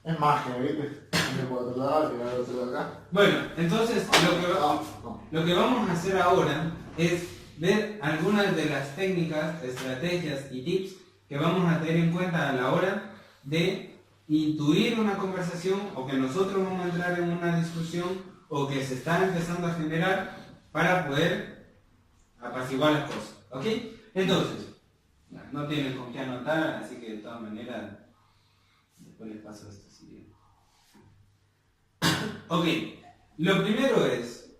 Es magia, ¿viste? No puedo tratar, que no lo acá.
Bueno, entonces lo que vamos a hacer ahora es ver algunas de las técnicas, estrategias y tips que vamos a tener en cuenta a la hora de intuir una conversación o que nosotros vamos a entrar en una discusión o que se está empezando a generar para poder apaciguar las cosas. ¿Ok? Entonces, no tienen con qué anotar, así que de todas maneras, después les paso esto si quieren. Ok, lo primero es,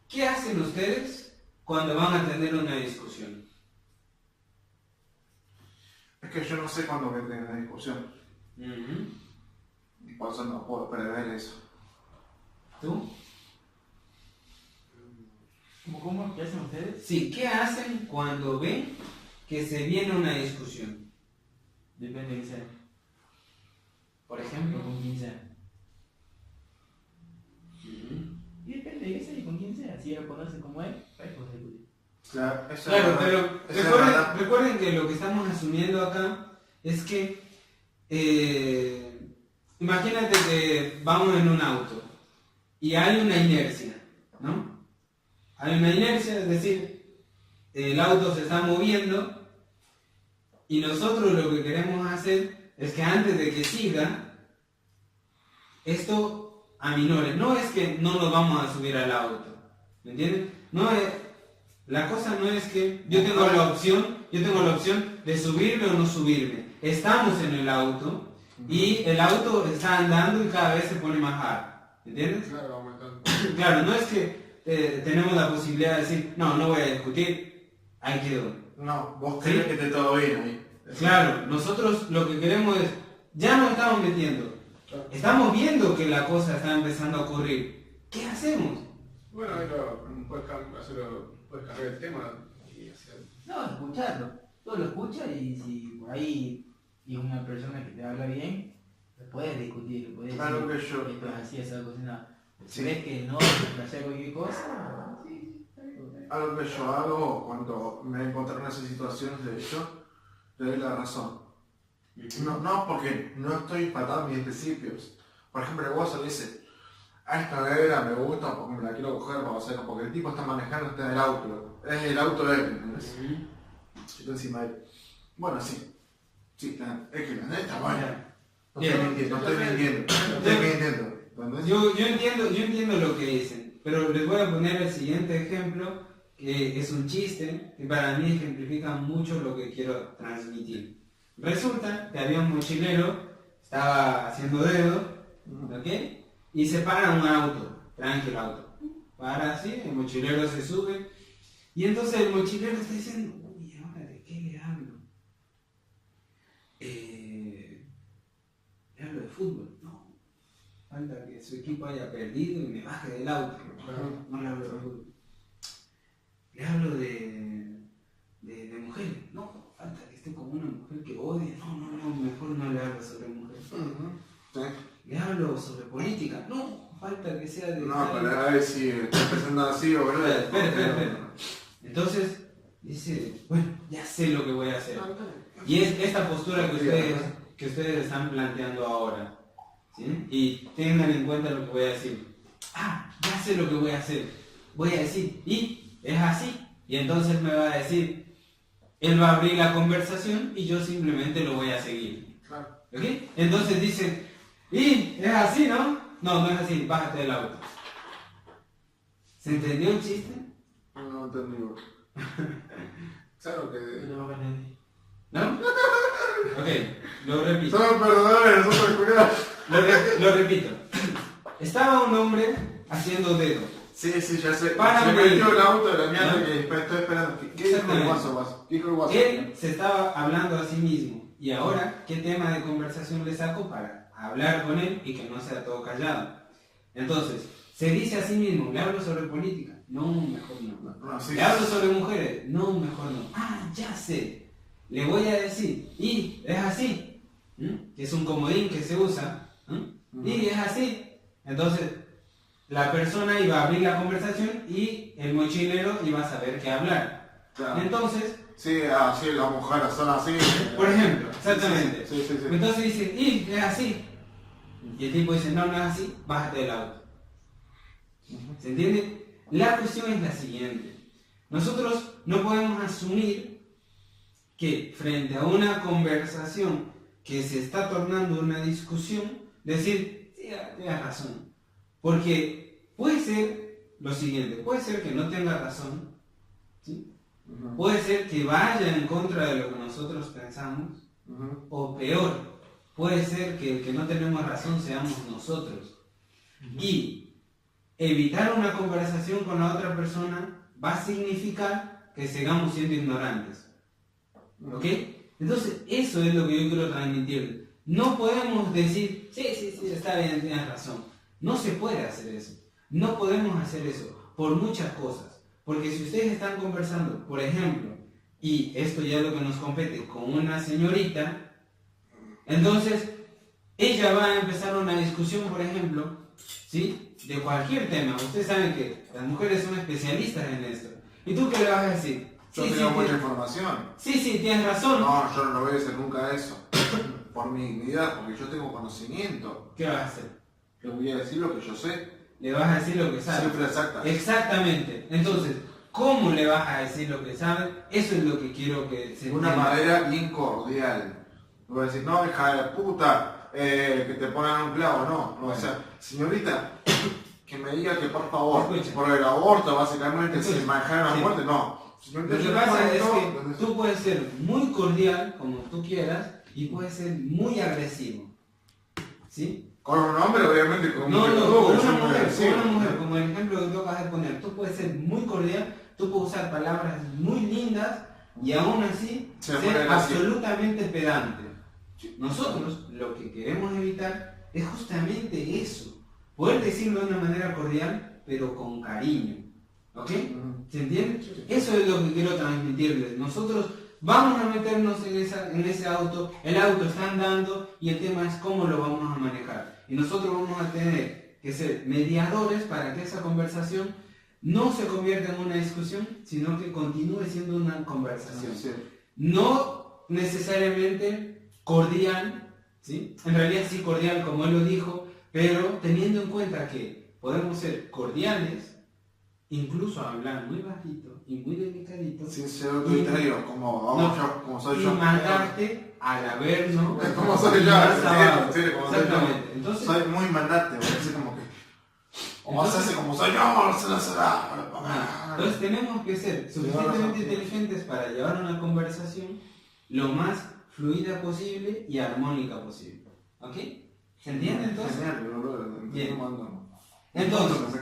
¿qué hacen ustedes cuando van a tener una discusión?
Es que yo no sé cuándo voy a tener la discusión. Y por eso no puedo prever eso.
¿Tú?
¿Cómo? ¿Qué hacen ustedes?
Sí, ¿qué hacen cuando ven que se viene una discusión?
Depende de qué sea.
Por ejemplo.
Con quién sea. Y depende de qué sea y con quién sea. Si ya lo conocen como él, pues discutir.
Claro, eso
Claro,
es
pero
verdad.
recuerden que lo que estamos asumiendo acá es que imagínate que vamos en un auto y hay una inercia, ¿no? Hay una inercia, es decir, el auto se está moviendo y nosotros lo que queremos hacer es que antes de que siga, esto aminore. No es que no nos vamos a subir al auto, ¿me entienden? No es, la cosa no es que yo tengo la opción de subirme o no subirme. Estamos en el auto y el auto está andando y cada vez se pone más hard, ¿me entiendes?
Claro, aumentando.
Claro, no es que tenemos la posibilidad de decir, no voy a discutir, ahí quedó.
No, vos
¿Sí?
crees que esté todo bien ahí.
Claro, nosotros lo que queremos es, ya nos estamos metiendo, estamos viendo que la cosa está empezando a ocurrir, ¿qué hacemos?
Bueno, ahí puedes cambiar el tema y hacer.
No, escucharlo. Todo lo escucha y si por ahí y una persona que te habla bien, lo puedes discutir, lo puedes
Claro
decir,
que yo-
esto es así, esa cocina. Si
Sí.
ves que no te hacer cualquier cosa, sí, está bien.
Algo que yo hago cuando me encuentro en esas situaciones, de hecho, le doy la razón. No, porque no estoy faltando mis principios. Por ejemplo, el Guaso dice, a esta negra me gusta porque me la quiero coger para hacer, porque el tipo está manejando, está en el auto, es el auto de él, ¿entendés? Yo estoy encima de él. Bueno, sí, es que la neta está buena. No estoy mintiendo, ¿entendés?
Yo entiendo lo que dicen, pero les voy a poner el siguiente ejemplo, que es un chiste, que para mí ejemplifica mucho lo que quiero transmitir. Resulta que había un mochilero, estaba haciendo dedo, ¿ok? Y se para un auto, tranquilo auto. Para así, el mochilero se sube, y entonces el mochilero está diciendo, uy, ¿ahora de qué le hablo? Le hablo de fútbol, no. Falta que su equipo haya perdido y me baje del auto. No le hablo de fútbol. Le hablo de mujeres. No, falta que esté con una mujer que odie. No, mejor no le hablo sobre mujeres.
Sí.
Le hablo sobre política. No, falta que sea de...
No, pero a ver si estoy empezando así o boludo.
Espera. Entonces, dice, bueno, ya sé lo que voy a hacer. Y es esta postura que ustedes están planteando ahora. ¿Sí? Y tengan en cuenta lo que voy a decir. Ya sé lo que voy a hacer. Voy a decir, y es así. Y entonces me va a decir, él va a abrir la conversación y yo simplemente lo voy a seguir.
Claro.
¿Ok? Entonces dice, y es así, ¿no? No es así, bájate del auto. ¿Se entendió el chiste?
No entendí.
Claro que.
Yo no entendí.
¿No? Ok, lo repito.
Son perdedores, nosotros culiados.
Lo repito. Estaba un hombre haciendo dedo.
Sí, ya sé.
Para
se
mí.
metió el auto de la mierda
¿No?
que estoy esperando. ¿Qué dijo el
Exactamente.
guaso? ¿Qué dijo el guaso?
Él se estaba hablando a sí mismo. Y ahora, ¿qué tema de conversación le saco para hablar con él y que no sea todo callado? Entonces, se dice a sí mismo, ¿le hablo sobre política? No, mejor no.
No, sí.
¿Le hablo sobre mujeres? No, mejor no. Ah, ya sé. Le voy a decir, y es así. Que es un comodín que se usa. Y es así. Entonces, la persona iba a abrir la conversación y el mochilero iba a saber qué hablar.
Claro.
Entonces,
Sí, las mujeres son así.
por ejemplo, exactamente.
Sí.
Entonces dice, y es así. Y el tipo dice, no, no es así, bájate del auto. ¿Se entiende? La cuestión es la siguiente. Nosotros no podemos asumir que frente a una conversación que se está tornando una discusión, decir, sí, tienes razón. Porque puede ser lo siguiente, puede ser que no tenga razón, ¿sí? Puede ser que vaya en contra de lo que nosotros pensamos, o peor, puede ser que el que no tenemos razón seamos nosotros. Y evitar una conversación con la otra persona va a significar que sigamos siendo ignorantes. ¿Ok? Entonces, eso es lo que yo quiero transmitir. No podemos decir, sí, está bien, tienes razón. No se puede hacer eso. No podemos hacer eso por muchas cosas. Porque si ustedes están conversando, por ejemplo, y esto ya es lo que nos compete, con una señorita, entonces ella va a empezar una discusión, por ejemplo, ¿sí? De cualquier tema. Ustedes saben que las mujeres son especialistas en esto. ¿Y tú qué le vas a decir?
Yo tengo mucha información.
Sí, tienes razón.
No, yo no voy a decir nunca eso. Por mi dignidad, porque yo tengo conocimiento.
¿Qué vas a hacer?
Le voy a decir lo que yo sé.
Le vas a decir lo que sabes.
Siempre exacta.
Exactamente. Entonces, ¿cómo le vas a decir lo que sabes? Eso es lo que quiero que se
De una
entienda.
manera bien cordial. No voy a decir, no, hija de puta, que te pongan un clavo, no.
Bueno.
O sea, señorita, que me diga que por favor,
Escucha.
por el aborto, básicamente,
Escucha.
si manejaron la
Sí.
muerte, no. Señorita,
Lo que
yo
pasa
no
es
puedo,
que tú puedes ser muy cordial, como tú quieras, y puedes ser muy agresivo. ¿Sí?
Con un hombre, obviamente, con
No,
un
con
peludo,
una
soy muy
mujer,
agresivo.
como el ejemplo que tú acabas de poner. Tú puedes ser muy cordial, tú puedes usar palabras muy lindas y aún así
Se
ser
muere la
absolutamente pedante. Nosotros lo que queremos evitar es justamente eso. Poder decirlo de una manera cordial, pero con cariño. ¿Ok? ¿Se entiende? Eso es lo que quiero transmitirles. Nosotros vamos a meternos en ese auto, el auto está andando y el tema es cómo lo vamos a manejar. Y nosotros vamos a tener que ser mediadores para que esa conversación no se convierta en una discusión, sino que continúe siendo una conversación.
Sí.
No necesariamente cordial, ¿sí? En realidad sí cordial como él lo dijo, pero teniendo en cuenta que podemos ser cordiales, incluso hablar muy bajito y muy delicadito,
Sin ser autoritario, como soy
y
yo.
mandarte al averno.
Como soy yo,
más
sí,
abajo.
sí, como soy yo.
Exactamente. Entonces,
Soy muy mandante, voy a decir como que. O vas a hacer como soy yo, no se la será.
entonces tenemos que ser suficientemente inteligentes para llevar una conversación lo más fluida posible y armónica posible. ¿Ok? ¿Se entiende entonces?
Genial,
Bien.
Entonces,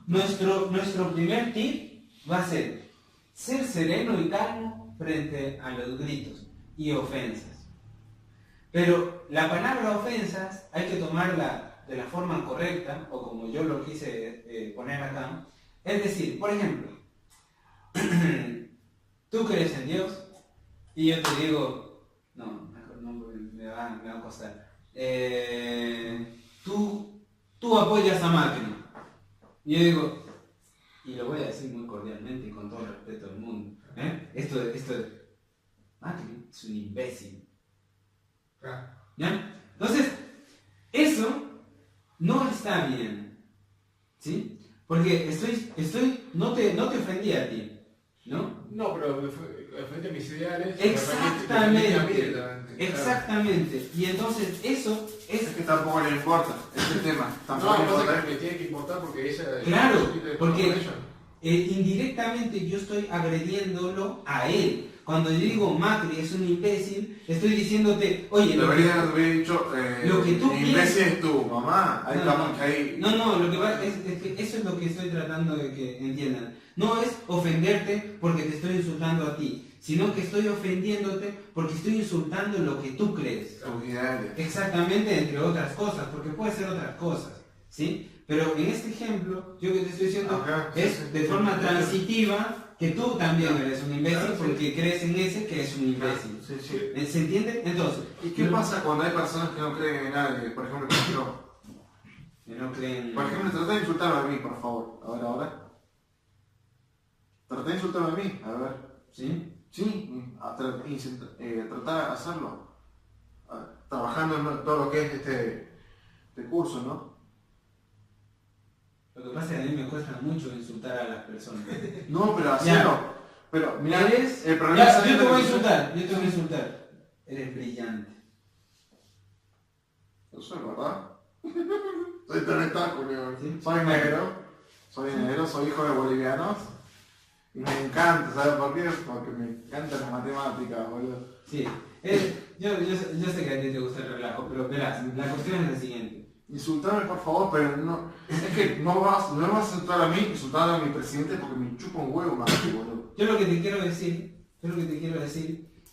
Entonces, nuestro primer tip va a ser sereno y calmo frente a los gritos y ofensas. Pero la palabra ofensas hay que tomarla de la forma correcta, o como yo lo quise poner acá. Es decir, por ejemplo, tú crees en Dios y yo te digo, no, mejor no, me va a costar. Tú apoyas a Macri. Y yo digo, y lo voy a decir muy cordialmente y con todo el respeto del mundo, esto Macri es un imbécil. ¿Ya? Entonces, eso no está bien, ¿sí? Porque no te ofendí a ti, ¿no?
No, pero frente a mis ideales.
Exactamente. Y entonces eso
Es que tampoco le importa ese tema.
No,
Tampoco le
pasa
importa.
que me tiene que importar porque ella.
Claro,
ella-
porque
ella.
indirectamente yo estoy agrediéndolo a él. cuando yo digo Macri es un imbécil, estoy diciéndote, oye,
Debería haber dicho,
lo que tú
imbécil es tu mamá. Ahí estamos, ahí.
No, lo que pasa es que eso es lo que estoy tratando de que entiendan. No es ofenderte porque te estoy insultando a ti, sino que estoy ofendiéndote porque estoy insultando lo que tú crees.
Tus ideales.
Exactamente, entre otras cosas, porque puede ser otras cosas, ¿sí? Pero en este ejemplo, yo que te estoy diciendo,
Ajá,
es
sí,
de
sí,
forma
sí.
transitiva que tú también eres un imbécil
Claro, sí.
porque crees en ese que es un imbécil.
Sí, sí.
¿Se entiende? Entonces,
¿Y qué pasa cuando hay personas que no creen en nadie? Por ejemplo, como yo.
que no creen...
Por ejemplo, trata de insultarme a mí, por favor. A ver, ahora. Trata de insultarme a mí, a ver.
¿Sí?
Sí, tratar de hacerlo. Trabajando en todo lo que es este curso, ¿no?
Lo que pasa es que a mí me cuesta mucho insultar a las personas.
No, pero hacerlo. Pero, mira,
¿Eres?
el problema
Ya,
es
yo te voy a insultar. Eres brillante.
Eso es verdad. Soy tentáculo.
¿Sí?
Soy negro, soy hijo de bolivianos. Y me encanta, ¿sabes por qué? Porque me encantan las matemáticas, boludo.
Sí. Yo sé que a ti te gusta el relajo, pero verás, la cuestión es la siguiente.
Insultame por favor, pero no. Es que no vas a insultar a mí, insultar a mi presidente porque me chupa un huevo más, boludo.
Yo lo que te quiero decir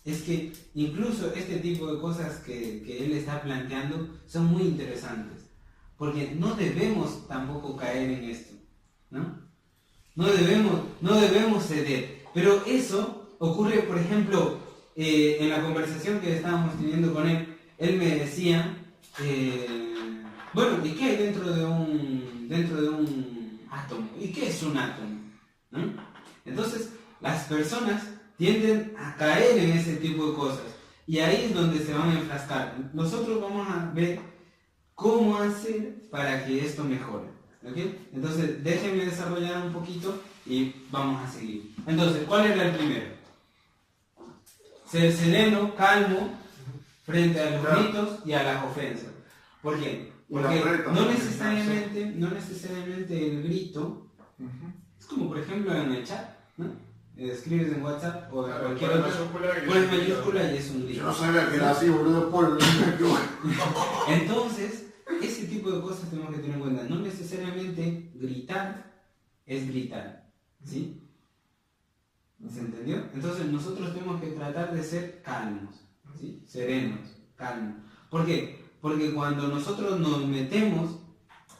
es que incluso este tipo de cosas que él está planteando son muy interesantes. Porque no debemos tampoco caer en esto, ¿no? No debemos ceder. Pero eso ocurre, por ejemplo, en la conversación que estábamos teniendo con él, él me decía, bueno, ¿y qué hay dentro de un átomo? ¿Y qué es un átomo? ¿No? Entonces, las personas tienden a caer en ese tipo de cosas. Y ahí es donde se van a enfrascar. Nosotros vamos a ver cómo hacer para que esto mejore. ¿Ok? Entonces, déjenme desarrollar un poquito y vamos a seguir. Entonces, ¿cuál era el primero? Ser sereno, calmo, frente a los gritos y a las ofensas. ¿Por qué? Porque no necesariamente el grito es como, por ejemplo, en el chat, ¿no? Escribes en WhatsApp o en cualquier otro, pones mayúscula y es un grito.
Yo no sabía que era así, boludo, por
Entonces, ese tipo de cosas tenemos que tener en cuenta. No necesariamente gritar es gritar, ¿sí? ¿Se entendió? Entonces nosotros tenemos que tratar de ser calmos, ¿sí? Serenos, calmos. ¿Por qué? Porque cuando nosotros nos metemos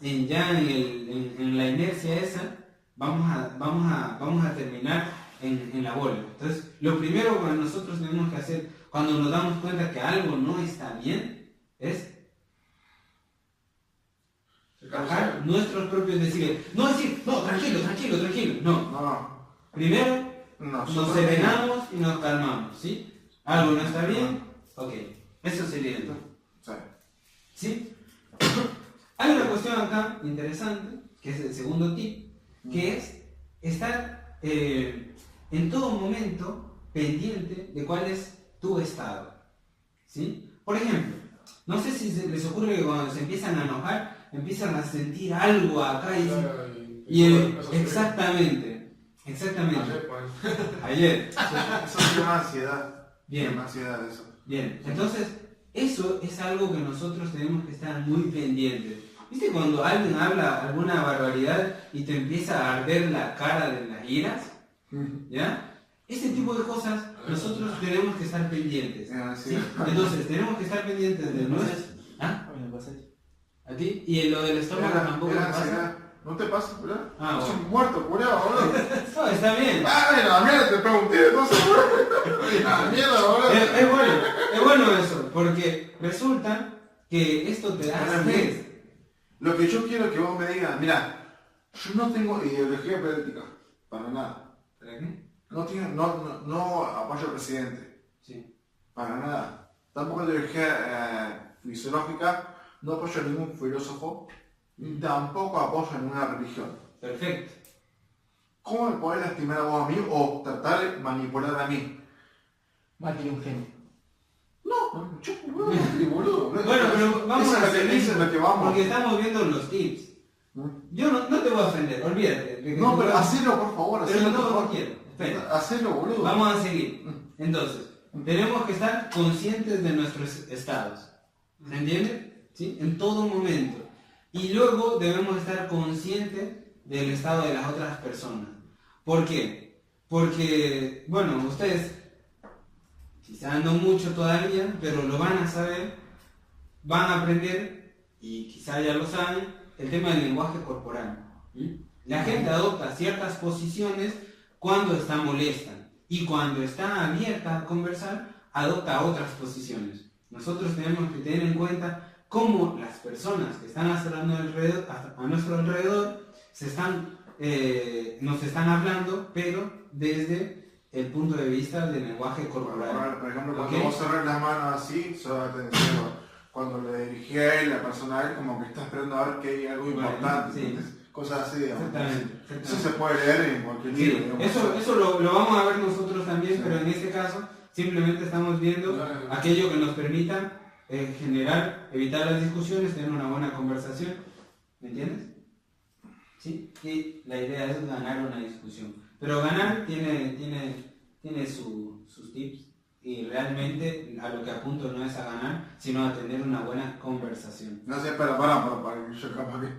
en la inercia esa, vamos a terminar en la bola. Entonces, lo primero que nosotros tenemos que hacer cuando nos damos cuenta que algo no está bien es bajar nuestros propios decibeles. No decir, no, tranquilo. No. Primero nos serenamos y nos calmamos, ¿sí? Algo no está bien, ok. Eso sería el ¿sí? Hay una cuestión acá interesante, que es el segundo tip, que es estar en todo momento pendiente de cuál es tu estado, ¿sí? Por ejemplo, no sé si les ocurre que cuando se empiezan a enojar, empiezan a sentir algo acá exactamente. Ayer.
Eso se llama ansiedad.
Bien.
Se llama ansiedad eso.
Bien, entonces eso es algo que nosotros tenemos que estar muy pendientes. ¿Viste cuando alguien habla alguna barbaridad y te empieza a arder la cara de las iras? ¿Ya? Ese tipo de cosas nosotros tenemos que estar pendientes, ¿sí? Entonces tenemos que estar pendientes de nuestros... ¿Ah? ¿A ti? ¿Y lo del estómago tampoco te pasa?
¿No te pasa, culiao?
Ah,
Es
bueno.
un muerto, culiao, boludo.
No, está bien.
La mierda, te pregunté, entonces, boludo. La mierda, boludo.
Es bueno eso, porque resulta que esto te da acidez.
Lo que yo quiero que vos me digas, mira, yo no tengo ideología política, para nada.
¿Para qué?
No apoyo al presidente,
Sí.
para nada. Tampoco ideología fisiológica, no apoyo a ningún filósofo, ni tampoco apoyo a ninguna religión.
Perfecto.
¿Cómo me podés lastimar a vos a mí o tratar de manipular a mí?
Macri un genio.
No, yo boludo.
Bueno, pero vamos
Eso
a
es lo que
hacer
lo que vamos.
porque estamos viendo los tips. Yo no te voy a ofender, olvídate.
No, pero hacelo por favor,
Pero
hacelo
no
por favor.
quiero. Espera.
Hacelo, boludo.
Vamos a seguir. Entonces, tenemos que estar conscientes de nuestros estados. ¿Se entiende? ¿Sí? En todo momento. Y luego debemos estar conscientes del estado de las otras personas. ¿Por qué? Porque, bueno, ustedes quizá no mucho todavía, pero lo van a saber, van a aprender, y quizá ya lo saben, el tema del lenguaje corporal. La gente adopta ciertas posiciones cuando está molesta, y cuando está abierta a conversar, adopta otras posiciones. Nosotros tenemos que tener en cuenta cómo las personas que están a nuestro alrededor nos están hablando, pero desde el punto de vista del lenguaje corporal.
Por ejemplo, cuando
¿Okay?
vos cerrás las manos así, sos atención. Cuando le dirigí a él, la persona a él, como que está esperando a ver que hay algo importante.
Sí.
Entonces, cosas así, digamos.
Exactamente.
Eso se puede leer en cualquier libro.
Sí,
digamos.
eso lo vamos a ver nosotros también,
Sí.
pero en este caso simplemente estamos viendo aquello que nos permita evitar las discusiones, tener una buena conversación. ¿Me entiendes? ¿Sí? Y la idea es ganar una discusión. Pero ganar tiene sus tips, y realmente a lo que apunto no es a ganar, sino a tener una buena conversación.
No sé, para que yo capaz que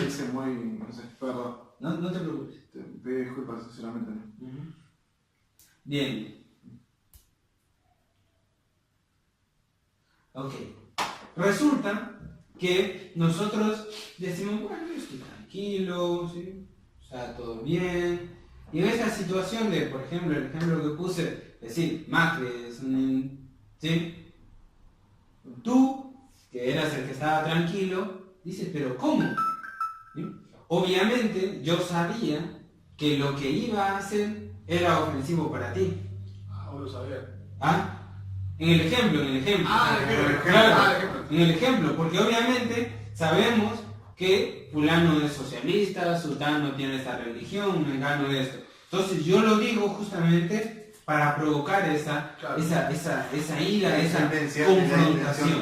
me hice muy, no sé, perdón.
No te preocupes.
Te pido disculpas, sinceramente. ¿No?
Bien. Ok. Resulta que nosotros decimos, bueno, yo estoy tranquilo, ¿sí? Está todo bien. Y en esta situación de, por ejemplo, el ejemplo que puse, decir, Macri es un... ¿sí? Tú, que eras el que estaba tranquilo, dices, pero ¿cómo? ¿Sí? Obviamente yo sabía que lo que iba a hacer era ofensivo para ti.
Ah, vos lo sabías.
¿Ah? En el ejemplo.
Ah, el ejemplo.
Claro,
Ah, el ejemplo.
en el ejemplo, porque obviamente sabemos que fulano es socialista, sultano tiene esta religión, mengano esto. Entonces yo lo digo justamente para provocar esa ira, esa confrontación.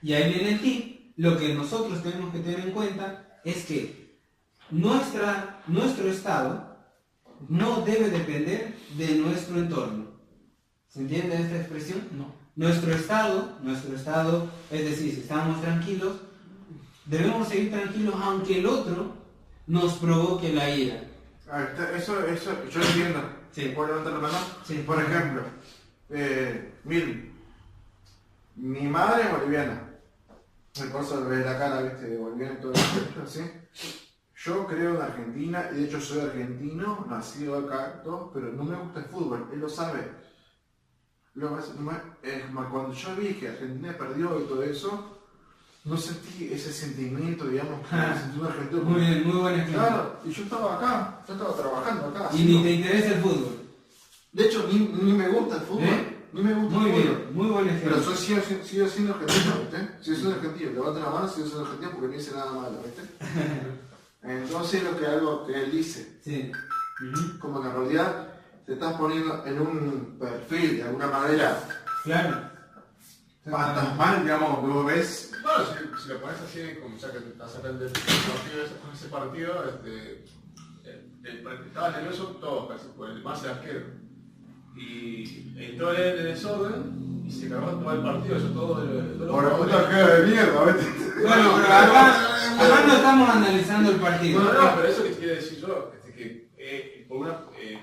Y ahí viene el tip, lo que nosotros tenemos que tener en cuenta es que nuestro estado no debe depender de nuestro entorno. ¿Se entiende esta expresión? No. Nuestro estado, es decir, si estamos tranquilos, debemos seguir tranquilos aunque el otro nos provoque la ira.
Eso, yo entiendo.
Sí.
¿Puedo levantar la mano?
Sí.
Por ejemplo, mi madre es boliviana. El coso de la cara, viste, de boliviana y todo eso, ¿sí? Yo creo en Argentina, y de hecho soy argentino, nacido acá, todo, pero no me gusta el fútbol, él lo sabe. Cuando yo vi que Argentina perdió y todo eso, no sentí ese sentimiento, digamos, que sentí un argentino.
Muy bien, muy buen ejemplo.
Claro, y yo estaba acá, yo estaba trabajando acá.
Y ni te interesa el fútbol.
De hecho, ni me gusta el fútbol. Ni me gusta
Muy
el fútbol.
bien, muy buen ejemplo.
Pero sigo siendo argentino, ¿viste? Sigo siendo argentino. Levanta la mano, sigo siendo argentino porque no hice nada malo, ¿viste? Entonces algo que él dice,
Sí.
como que en realidad te estás poniendo en un perfil de alguna manera
Claro.
fantasmal, digamos, vos ves.
Bueno, si lo pones así, como ya que te estás hablando del partido, ese partido, estaba nervioso todo, casi, por el más el arquero. Y entró él en desorden y se cargó todo el partido, eso todo lo
Por la puta arquero de mierda, ¿viste?
Bueno, pero acá no estamos analizando el partido.
No, pero eso que te quiero decir yo,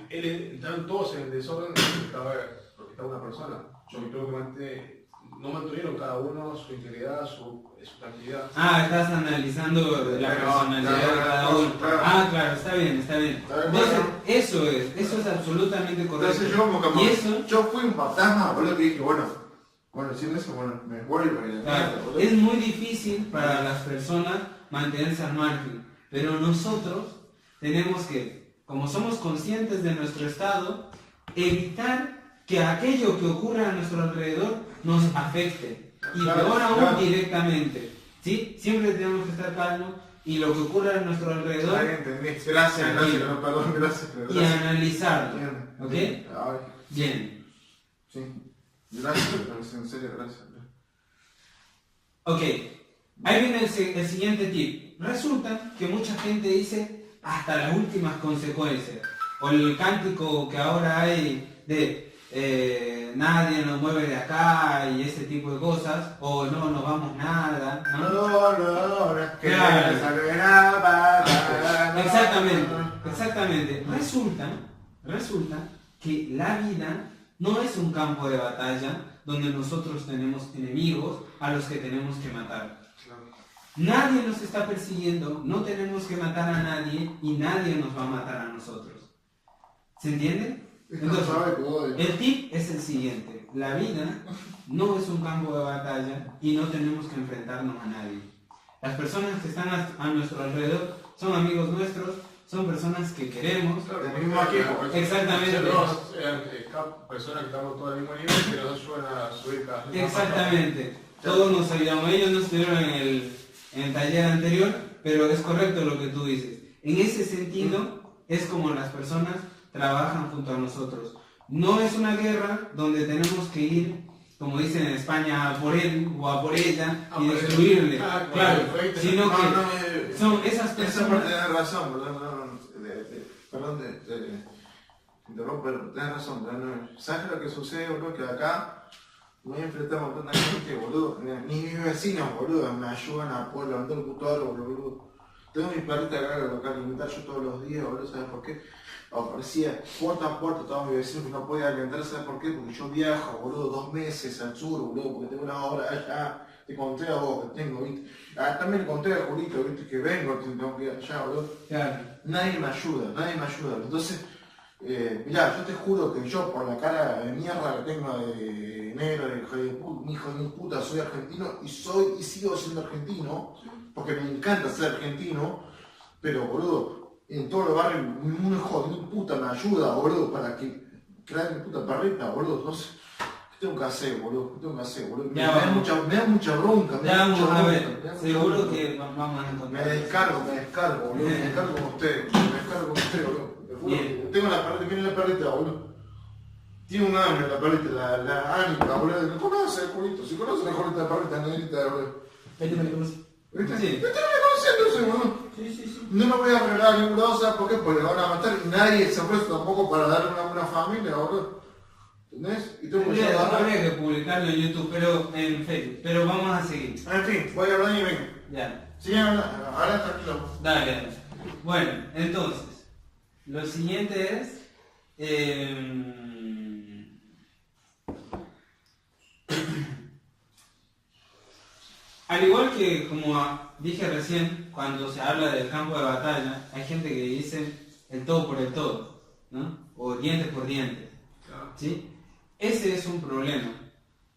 él entraron todos en el desorden porque estaba una persona. Yo creo que no mantuvieron cada uno su integridad, su tranquilidad.
Ah, estás analizando la personalidad de cada uno. Ah, claro, está bien. Entonces, eso es absolutamente correcto.
Entonces yo como
Y eso,
yo fui un fantasma, boludo, que dije, bueno, siendo eso, me vuelvo a ir a la
claro,
mierda, boludo.
es muy difícil para las personas mantenerse al margen, pero nosotros tenemos que, como somos conscientes de nuestro estado, evitar que aquello que ocurra a nuestro alrededor nos afecte. Y peor aún directamente. ¿Sí? Siempre tenemos que estar calmos y lo que ocurra a nuestro alrededor
Entendí. Gracias, no, perdón, gracias.
y analizarlo.
Bien.
¿Ok?
Ay,
Bien.
sí. Gracias, en serio, gracias.
Ok. Ahí viene el siguiente tip. Resulta que mucha gente dice hasta las últimas consecuencias. O el cántico que ahora hay de nadie nos mueve de acá y ese tipo de cosas, o no nos vamos nada, ¿no? Exactamente. Resulta que la vida no es un campo de batalla donde nosotros tenemos enemigos a los que tenemos que matar. Nadie nos está persiguiendo, no tenemos que matar a nadie y nadie nos va a matar a nosotros. ¿Se entiende? Entonces, el tip es el siguiente: la vida no es un campo de batalla y no tenemos que enfrentarnos a nadie. Las personas que están a nuestro alrededor son amigos nuestros, son personas que queremos.
Del mismo equipo.
Exactamente.
Personas que estamos todos al mismo nivel que nos ayudan a subir cada vez.
Exactamente. Todos nos ayudamos. Ellos no estuvieron en el taller anterior, pero es correcto lo que tú dices. En ese sentido, es como las personas trabajan junto a nosotros. No es una guerra donde tenemos que ir, como dicen en España, a por él o a por ella y destruirle. Claro, sino que son esas personas.
Esa parte tenés razón, perdón, te interrumpo, pero tenés razón. ¿Sabes lo que sucede, boludo? Que acá me voy a enfrentar a un montón de gente, boludo. Ni mis vecinos, boludo, me ayudan a poder levantar el puto árbol, boludo. Tengo mi perrita acá en la local alimentar yo todos los días, boludo, ¿sabes por qué? Aparecía puerta a puerta todos mis vecinos que no podía alimentar, ¿sabes por qué? Porque yo viajo, boludo, 2 meses al sur, boludo, porque tengo una obra allá. Te conté a vos que tengo, ¿viste? También le conté a Julito, ¿viste? Que vengo, tengo que ir allá, boludo.
Claro.
Nadie me ayuda. Entonces, mirá, yo te juro que yo por la cara de mierda que tengo de negro, de hijo de mi puta, soy argentino y sigo siendo argentino, porque me encanta ser argentino, pero boludo, en todos los barrios un hijo de mi puta me ayuda, boludo, para que crear mi puta perrita, boludo. Entonces, ¿qué tengo que hacer, boludo? Me da mucha bronca.
Seguro que vamos a encontrar.
Me descargo, boludo. Me descargo con usted, boludo. Tengo la perrita, miren la perrita, boludo. Tiene un año la perrita, la Ánica, boludo. ¿Me conoce el Julito? Si conoce la Julita de perrita negrita, boludo.
¿Viste me conoce?
¿Viste?
Sí.
¿Viste me conociendo, boludo?
Sí.
No me voy a arreglar a ningún lado, ¿sabes por qué? Porque le van a matar y nadie se ofrece tampoco para darle una familia, boludo. ¿Entendés? Y tengo que
Habría que publicarlo en YouTube, pero en Facebook. Pero vamos a seguir.
En fin, voy a hablar y venga.
Ya.
Sí, ahora tranquilo.
Dale. Bueno, entonces, lo siguiente es... al igual que, como dije recién, cuando se habla del campo de batalla, hay gente que dice el todo por el todo, ¿no? O dientes por dientes, ¿sí? Ese es un problema,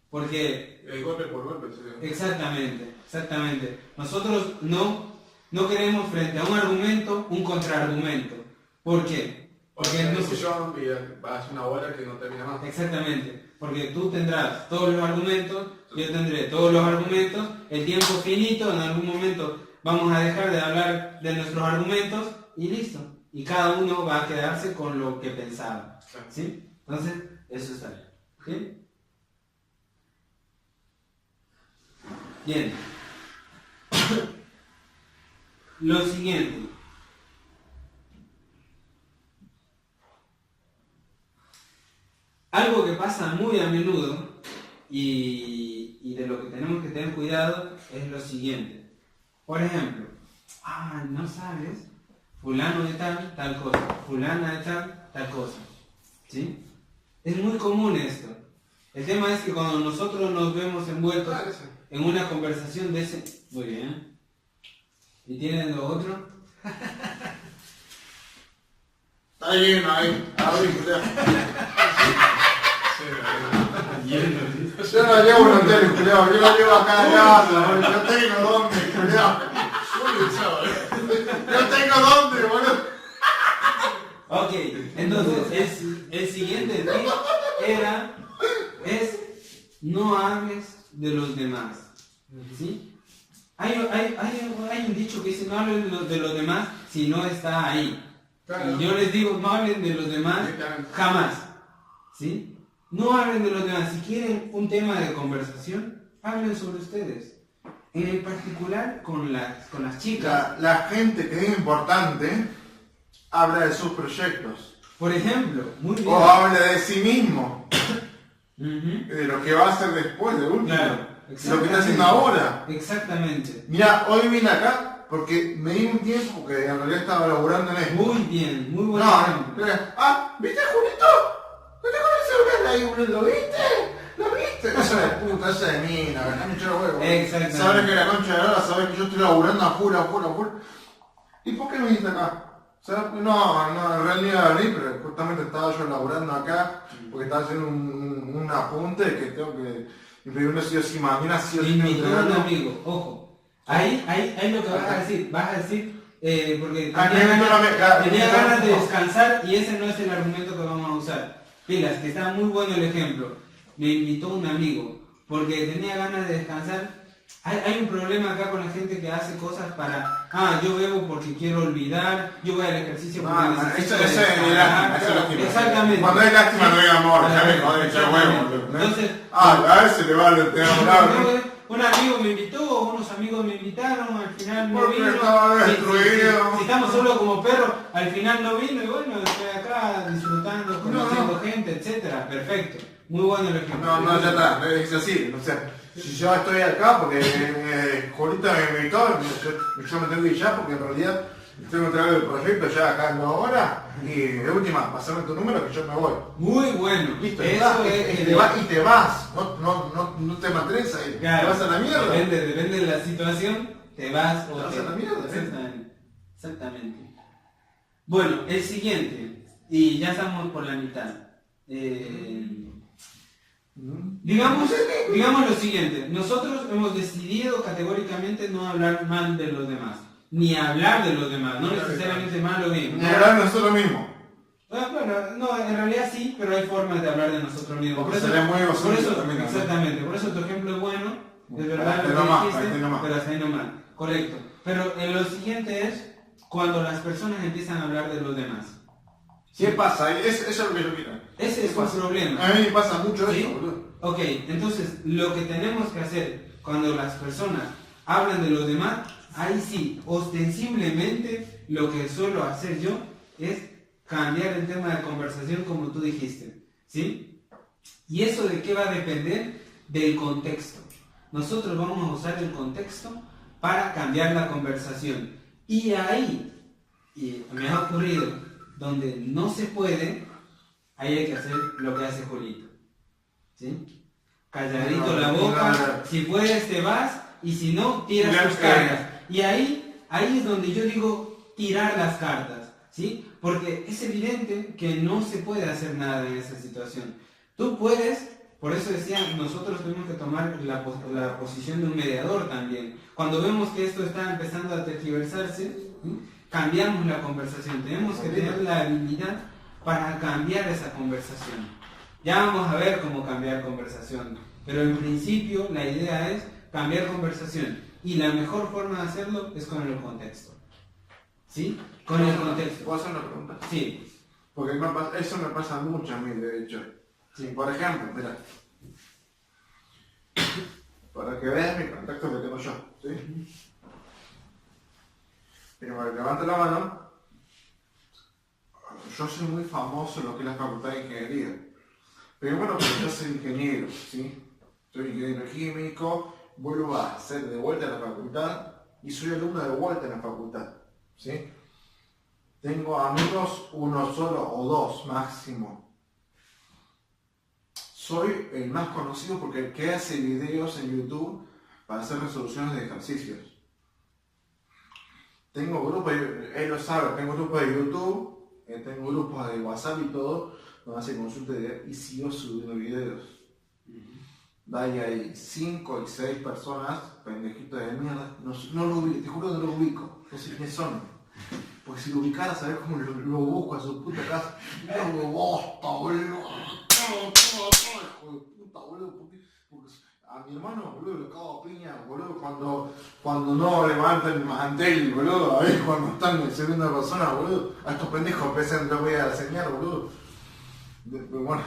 porque...
El golpe por golpe, sí.
Exactamente. Nosotros no queremos frente a un argumento, un contraargumento. ¿Por qué? Porque
no sé yo, va a ser una bola que no termina más.
Exactamente, porque tú tendrás todos los argumentos, yo tendré todos los argumentos, el tiempo finito, en algún momento vamos a dejar de hablar de nuestros argumentos y listo. Y cada uno va a quedarse con lo que pensaba, ¿sí? Entonces, eso está bien. ¿Sí? Bien. Lo siguiente. Algo que pasa muy a menudo y de lo que tenemos que tener cuidado es lo siguiente. Por ejemplo, no sabes, fulano de tal cosa, fulana de tal cosa. ¿Sí? Es muy común esto. El tema es que cuando nosotros nos vemos envueltos en una conversación de ese... Muy bien. ¿Y tienen lo otro?
Está lleno ahí. Yo no llevo un hotel, culiao. Yo lo llevo acá en casa, yo tengo dónde, culiao. Yo tengo dónde, boludo.
Ok, entonces el siguiente tip es no hables de los demás, ¿sí? Hay un dicho que dice no hablen de los demás si no está ahí. Claro. Y yo les digo no hablen de los demás jamás, ¿sí? No hablen de los demás. Si quieren un tema de conversación, hablen sobre ustedes. En el particular con las chicas.
La gente que es importante habla de sus proyectos.
Por ejemplo, muy bien.
O hable de sí mismo,
Ujú.
de lo que va a hacer después, de último.
Claro,
Lo que está haciendo ahora.
Exactamente.
Mira, hoy vine acá porque me di un tiempo porque en realidad estaba laburando en esto.
Muy bien, muy buen
No,
ejemplo.
¿viste a Julito? ¿No te con el celular ahí, boludo? ¿Lo viste? ¿Lo viste? Eso de puta, eso de mina, me están echando huevo.
Exactamente.
Sabes que la concha de la hora, sabes que yo estoy laburando a full. ¿Y por qué no viniste acá? ¿Sabes? No, en realidad venir, pero justamente estaba yo laburando acá porque estaba haciendo un apunte que tengo que imprimirlo sí o sí, mañana sí o sí.
Invitó a un amigo, ojo. Ahí lo que vas a decir, porque tenía ganas de descansar y ese no es el argumento que vamos a usar. Pilas, que está muy bueno el ejemplo. Me invitó un amigo porque tenía ganas de descansar. Hay un problema acá con la gente que hace cosas para, yo bebo porque quiero olvidar, yo voy al ejercicio porque necesito
eso es lástima, eso es lástima.
Exactamente.
Cuando hay lástima no hay amor, ya me joder, echa huevo.
Entonces,
a ver si le vale el tema.
un amigo me invitó, unos amigos me invitaron, al final no
Porque
vino.
estaba destruido.
Si estamos solo como perros, al final no vino y bueno, estoy acá disfrutando, conociendo gente, etcétera. Perfecto. Muy bueno el ejemplo.
No, ya está, es así. O sea, si yo estoy acá porque Julita me invitó, yo me tengo que ir ya porque en realidad tengo que traer el proyecto ya acá en 2 horas y de última, pasame tu número que yo me voy.
Muy bueno.
Listo,
eso
y te vas, no te mantienes ahí,
claro,
te vas a la mierda.
Depende de la situación, te vas o
te vas a la mierda.
Exactamente. Bueno, el siguiente, y ya estamos por la mitad. Digamos lo siguiente, nosotros hemos decidido categóricamente no hablar mal de los demás, ni hablar de los demás, no necesariamente mal o bien.
Ni hablar de nosotros mismos.
Bueno, no, en realidad sí, pero hay formas de hablar de nosotros mismos.
Porque sería muy egocéntrico también,
exactamente, por eso tu ejemplo es bueno, es verdad
Ahí
lo que
nomás,
dijiste,
ahí nomás.
pero hasta ahí nomás, correcto. Pero lo siguiente es cuando las personas empiezan a hablar de los demás.
¿Qué pasa? Eso es lo que yo quiero.
Ese es un problema.
A mí me pasa mucho
¿Sí?
eso, boludo.
Ok, entonces lo que tenemos que hacer cuando las personas hablan de los demás, ahí sí, ostensiblemente lo que suelo hacer yo es cambiar el tema de conversación como tú dijiste, ¿sí? ¿Y eso de qué va a depender? Del contexto. Nosotros vamos a usar el contexto para cambiar la conversación. Y ahí, y me ha ocurrido, donde no se puede, ahí hay que hacer lo que hace Julito. ¿Sí? Calladito la boca, si puedes te vas y si no, tiras tus cartas. Y ahí es donde yo digo tirar las cartas, ¿sí? Porque es evidente que no se puede hacer nada en esa situación. Tú puedes, por eso decía, nosotros tenemos que tomar la posición de un mediador también. Cuando vemos que esto está empezando a tergiversarse, ¿sí? Cambiamos la conversación, tenemos que tener la habilidad para cambiar esa conversación. Ya vamos a ver cómo cambiar conversación, pero en principio la idea es cambiar conversación y la mejor forma de hacerlo es con el contexto. ¿Sí? Con el contexto.
¿Puedo hacer una pregunta?
Sí.
Porque eso me pasa mucho a mí, de hecho.
Sí.
Por ejemplo, mira, para que veas mi contacto que tengo yo, ¿sí? Primero, levanta la mano. Yo soy muy famoso en lo que es la facultad de ingeniería. Primero porque yo soy ingeniero, ¿sí? Soy ingeniero químico, vuelvo a hacer de vuelta en la facultad y soy alumno de vuelta en la facultad, ¿sí? Tengo amigos, uno solo o dos máximo. Soy el más conocido porque el que hace videos en YouTube para hacer resoluciones de ejercicios. Tengo grupos, él lo sabe, tengo grupos de YouTube, tengo grupos de WhatsApp y todo, donde hace consultas y sigo subiendo videos. Hay 5 y 6 personas, pendejitos de mierda, no lo ubico, te juro que no lo ubico, no sé quiénes son. Porque si lo ubicara, sabés cómo lo busco a su puta casa. ¡Qué bosta, boludo! Hijo de puta, boludo, porque a mi hermano, boludo, lo cago a piña, boludo, cuando no levantan el mantel, boludo, a ver cuando están en segunda persona, boludo, a estos pendejos pesan lo voy a enseñar, boludo. Bueno,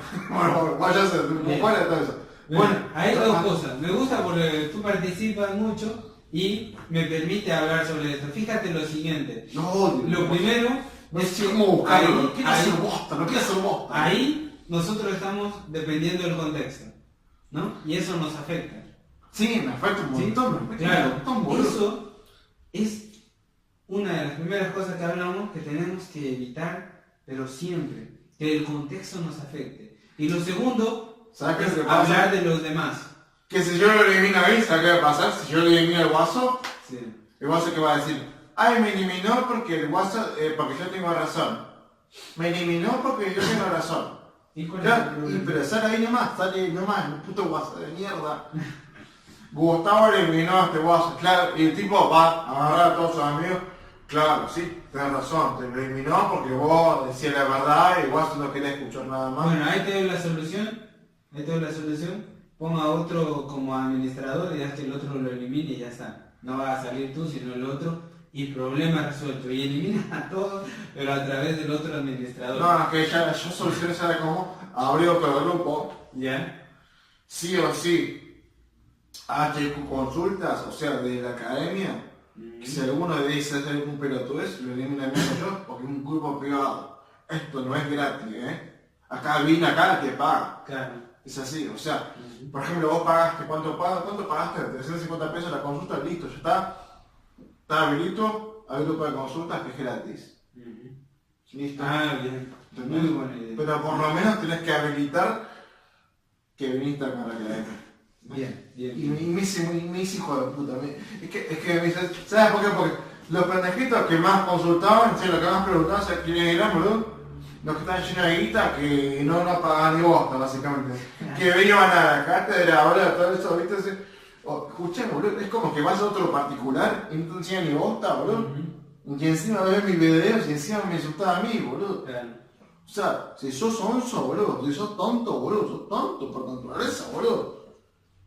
váyase, fuera de todo eso.
Bueno, hay dos cosas. Me gusta porque tú participas mucho y me permite hablar sobre esto. Fíjate lo siguiente. Lo primero,
No
Es
sé
que
cómo buscarlo,
ahí-
no quiero hacer bosta, no quiero hacer bosta.
Ahí nosotros estamos dependiendo del contexto, ¿no? Y eso nos afecta.
Sí, me falta un
¿Sí?
montón, me falta
Claro,
un montón, boludo.
eso es una de las primeras cosas que hablamos que tenemos que evitar, pero siempre, que el contexto nos afecte. Y lo segundo
¿Sabes qué es
es
lo que pasa?
hablar de los demás.
Que si yo lo elimino a mí, ¿sabes qué va a pasar? Si yo le elimino al guaso,
Sí.
el guaso que va a decir, ay, me eliminó porque el guaso, porque yo tengo razón. Me eliminó porque yo tengo razón.
¿Y cuál es
Ya,
el problema?
pero sale ahí nomás, el puto guaso de mierda. Gustavo le eliminó a este guaso, claro, y el tipo va a agarrar a todos sus amigos. Claro, sí, tenés razón, te lo eliminó porque vos decías la verdad y el guaso no quería escuchar nada más.
Bueno, ahí te doy la solución. Ponga a otro como administrador y haz que el otro lo elimine y ya está. No va a salir tú, sino el otro. Y problema resuelto. Y elimina a todos, pero a través del otro administrador.
No, es que ya yo solucioné, ¿sabes cómo? Abrí otro grupo,
¿Ya?
sí o sí. HQ consultas, o sea, de la academia, que si alguno dice hacer algún pelotudez, lo elimina menos yo, porque es un grupo privado. Esto no es gratis, Acá vine acá te paga.
Claro.
Es así, o sea, por ejemplo, vos pagaste, ¿cuánto pagaste? 350 pesos la consulta, listo, ya está. Está habilito, hay grupo de consultas que es gratis. Listo.
Ah, bien.
¿Entendés?
Muy buena idea.
Pero por lo menos tenés que habilitar que viniste acá a la academia.
Bien, bien.
Y me hice hijo de puta. Es que me dice, ¿sabes por qué? Porque los pendejitos que más consultaban, sí, los que más preguntaban, ¿sabes quiénes eran, boludo? Los que estaban llenos de guita, que no pagaban ni bosta, básicamente. Que iban a la cátedra, ahora, todo eso, ¿viste? Escuchame, boludo, es como que vas a otro particular y no te enseñan ni bosta, boludo. Y encima ves mis videos y encima me insultaba a mí, boludo.
Claro.
O sea, si sos onzo, boludo, si sos tonto, boludo, sos tonto por naturaleza, boludo.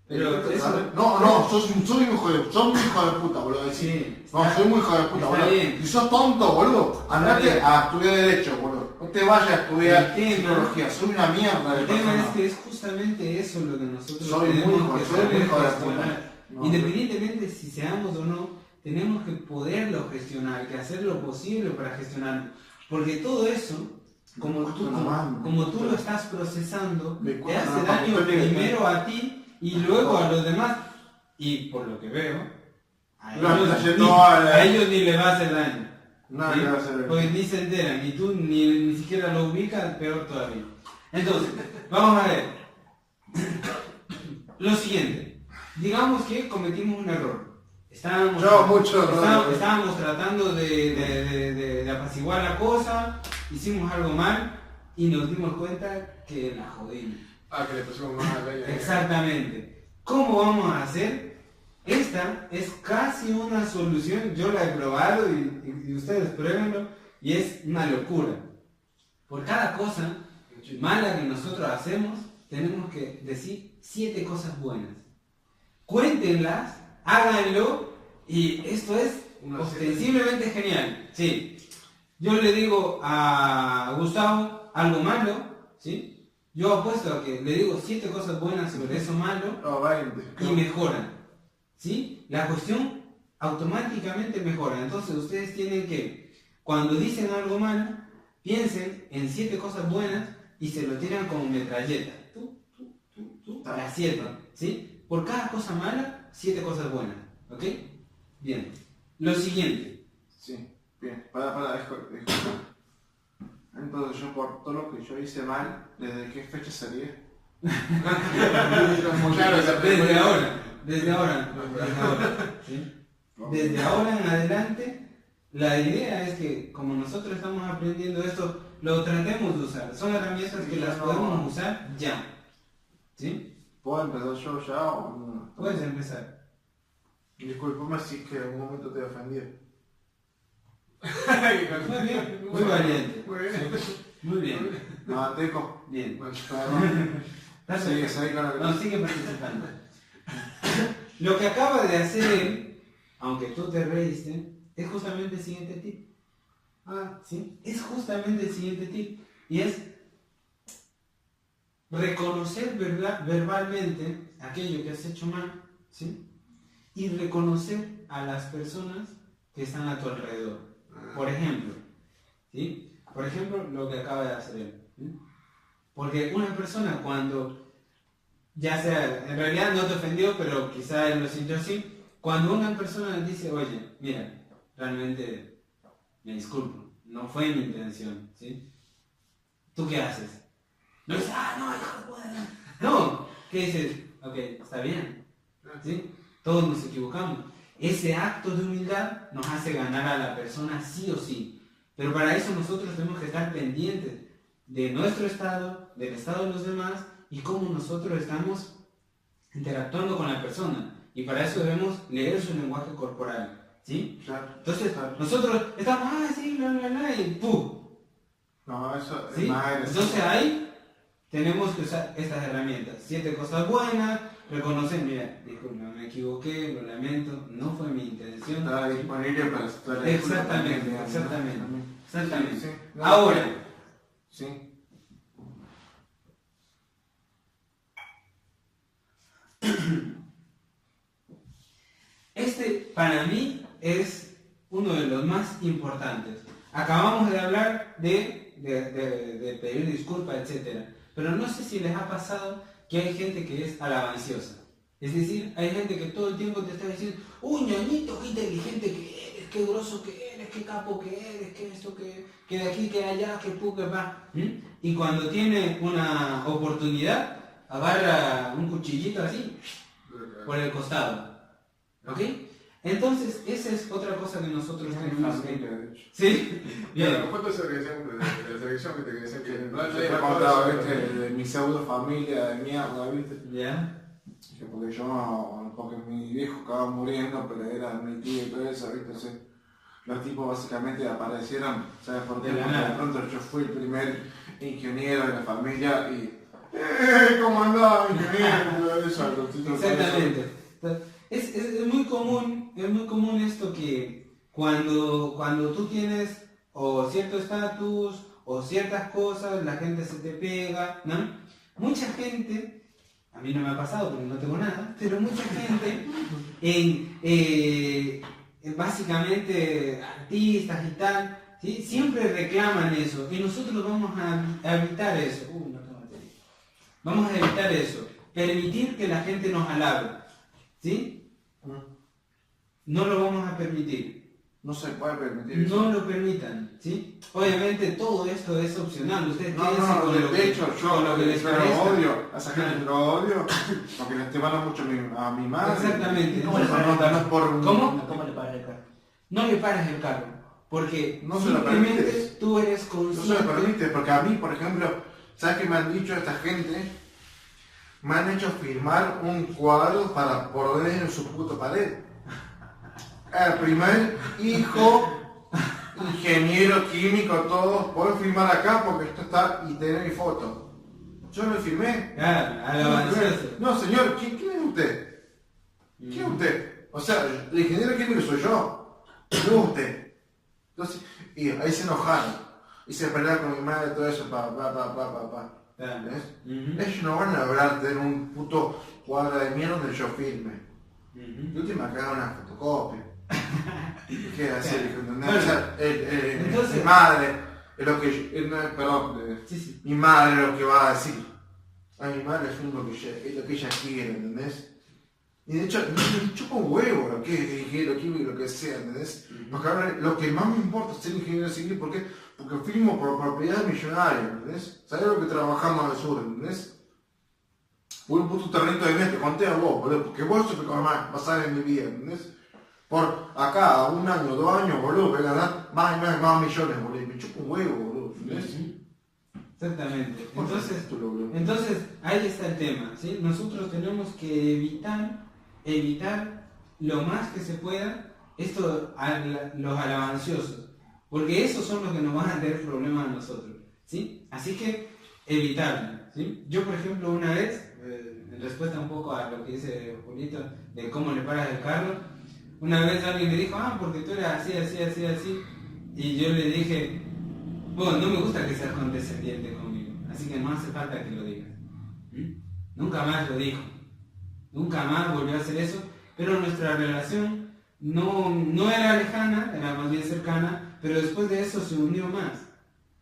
Pero eso...
No, soy un hijo de puta, boludo.
Sí.
No, soy muy hijo de puta,
Está
boludo.
bien.
Si sos tonto, boludo, andate
bien.
a estudiar Derecho, boludo. No te vayas a estudiar
El tema-
psicología, soy una mierda de
El tema
persona.
es que es justamente eso lo que nosotros
Soy muy
tenemos
hijo-
que
soy muy
saber
hijo de
gestionar.
puta. No,
Independientemente si seamos o no, tenemos que poderlo gestionar, que hacer lo posible para gestionarlo. Porque todo eso, como tú lo estás procesando,
Me
te
cuesta
hace
una
daño
papelera.
primero a ti y luego a los demás. Y por lo que veo, a
No,
ellos,
está
ni,
yendo
a ellos ni le va a hacer daño.
No,
¿sí?
le va a hacer daño.
Porque ni se enteran, y tú ni siquiera lo ubicas, peor todavía. Entonces, vamos a ver. Lo siguiente. Digamos que cometimos un error. Estábamos tratando de apaciguar la cosa, hicimos algo mal y nos dimos cuenta que la jodimos.
Que le pusimos más a la
Exactamente. ¿Cómo vamos a hacer? Esta es casi una solución, yo la he probado y ustedes pruébenlo, y es una locura. Por cada cosa mala que nosotros hacemos, tenemos que decir 7 cosas buenas. Cuéntenlas, háganlo, y esto es ostensiblemente genial. Sí. Yo le digo a Gustavo algo malo, ¿sí? Yo apuesto a que le digo 7 cosas buenas sobre eso malo
No, 20.
y mejoran. ¿Sí? La cuestión automáticamente mejora. Entonces ustedes tienen que, cuando dicen algo malo, piensen en 7 cosas buenas y se lo tiran como metralleta. Tú, la aciertan. ¿Sí? Por cada cosa mala, 7 cosas buenas. ¿Ok? Bien. Lo siguiente.
Sí, bien. Disculpa. Entonces yo por todo lo que yo hice mal, ¿desde qué fecha sería?
Claro,
Desde ahora. ¿Sí? Desde ahora en adelante, la idea es que como nosotros estamos aprendiendo esto, lo tratemos de usar. Son herramientas que las podemos usar ya. ¿Sí?
¿Puedo empezar yo ya o no?
Puedes empezar.
Disculpame si es que en algún momento te ofendí.
Muy bien, muy valiente.
Muy bien.
Muy bien.
No, Teco.
Bien.
Perdón.
Dale.
Seguí con lo
No, sigue participando. Lo que acaba de hacer él, aunque tú te reíste, es justamente el siguiente tip. ¿Sí? Es justamente el siguiente tip. Y es reconocer verbalmente aquello que has hecho mal, ¿sí? Y reconocer a las personas que están a tu alrededor. Por ejemplo, ¿sí? por ejemplo, lo que acaba de hacer él. ¿Sí? Porque una persona cuando, ya sea, en realidad no te ofendió, pero quizá él lo sintió así, cuando una persona dice, oye, mira, realmente me disculpo, no fue mi intención, ¿sí? ¿Tú qué haces? No dices, no, hijo de puta. No, ¿qué dices? Ok, está bien, ¿sí? Todos nos equivocamos. Ese acto de humildad nos hace ganar a la persona sí o sí. Pero para eso nosotros tenemos que estar pendientes de nuestro estado, del estado de los demás y cómo nosotros estamos interactuando con la persona. Y para eso debemos leer su lenguaje corporal, ¿sí?
Claro.
Entonces, nosotros estamos, sí, bla, bla, bla, y ¡pum!
No, eso
¿Sí?
es más agresivo.
Entonces ahí tenemos que usar estas herramientas. 7 cosas buenas, reconocer, mira, disculpa, me equivoqué, lo lamento, no fue mi intención.
Está disponible para estar
Exactamente, exactamente. Exactamente.
Sí, no,
Ahora,
sí.
este para mí es uno de los más importantes. Acabamos de hablar de pedir disculpas, etc. Pero no sé si les ha pasado que hay gente que es alabanciosa. Es decir, hay gente que todo el tiempo te está diciendo, uy, ñañito, qué inteligente que eres, qué grosso que eres, qué capo que eres, que esto, que de aquí, que allá, que pu, que va. Y cuando tiene una oportunidad, agarra un cuchillito así, por el costado. ¿Ok? Entonces, esa es otra cosa que nosotros tenemos que... ¿Sí? Bien.
Claro, ¿cuánto es la selección que te decía que no
Yo te he contado, ¿viste? De mi pseudo familia de mierda, ¿viste?
¿Ya?
Porque yo, porque mi viejo acababa muriendo, pero era mi tío y todo eso, ¿viste? O sea, los tipos básicamente aparecieron, ¿sabes por qué?
De la
Porque
nada.
de pronto yo fui el primer ingeniero de la familia y... ¿Cómo andaba, ingeniero? Eso,
Exactamente. Es muy común esto que cuando tú tienes o cierto estatus o ciertas cosas, la gente se te pega, ¿no? Mucha gente, a mí no me ha pasado porque no tengo nada, pero mucha gente básicamente artistas y tal, ¿sí? Siempre reclaman eso y nosotros vamos a evitar eso. No tengo batería. Vamos a evitar eso, permitir que la gente nos alabe, ¿sí? No lo vamos a permitir.
No se puede permitir eso.
No lo permitan, ¿sí? Obviamente todo esto es opcional. Ustedes
No,
quédense
no,
con lo
de
que,
hecho,
con
yo
lo que les parezca.
odio, a esa gente lo odio, porque le estimaba mucho a mi madre.
Exactamente.
¿Cómo le
No,
paras
no,
el
no es
carro?
por...
¿Cómo?
¿Cómo le paras el carro?
No le paras el carro, porque
No se lo
simplemente
permites.
tú eres
No
consciente.
se me permite, porque a mí, por ejemplo, ¿sabes qué me han dicho esta gente? Me han hecho firmar un cuadro para poner en su puta pared. El primer hijo, ingeniero químico, todo, puedo firmar acá porque esto está y tener mi foto. Yo lo firmé.
Claro, alabancioso.
No, señor, ¿quién es usted? ¿Quién es usted? O sea, el ingeniero químico soy yo, no es usted. Entonces, y ahí se enojaron. Y se pelearon con mi madre, todo eso, pa.
Claro.
¿Ves?
Ujú.
Ellos no van a hablar de un puto cuadro de mierda donde yo firme.
Ujú.
De última que haga una fotocopia. ¿Qué hacer? ¿Entendés?
Bueno,
O sea,
entonces-
mi madre es lo que perdón,
Sí.
mi madre es lo que va a decir. A mi madre es lo que ella quiere, ¿entendés? Y de hecho, me chupa un huevo lo que es ingeniero químico y lo que sea, ¿entendés? Porque ahora lo que más me importa es ser ingeniero civil, ¿por qué? Porque firmo por propiedad millonaria, ¿entendés? ¿Sabes lo que trabajamos al sur, ¿entendés? Por un puto terreno de mía, te conté a vos, boludo, porque vos sos lo que va a pasar en mi vida, ¿entendés? Por acá, a 1 año, 2 años, boludo, voy a ganar más millones, boludo, y me chupa un huevo, boludo, ¿entendés?
Exactamente.
Entonces,
Entonces, ahí está el tema, ¿sí? Nosotros tenemos que evitar lo más que se pueda los alabanciosos, porque esos son los que nos van a tener problemas a nosotros, ¿sí? Así que evitarlo, ¿sí? Yo, por ejemplo, una vez, en respuesta un poco a lo que dice Julito, de cómo le paras el carro, una vez alguien me dijo, porque tú eras así, y yo le dije, bueno, no me gusta que seas condescendiente conmigo, así que no hace falta que lo digas. Nunca más lo dijo, nunca más volvió a hacer eso, pero nuestra relación no era lejana, era más bien cercana, pero después de eso se unió más.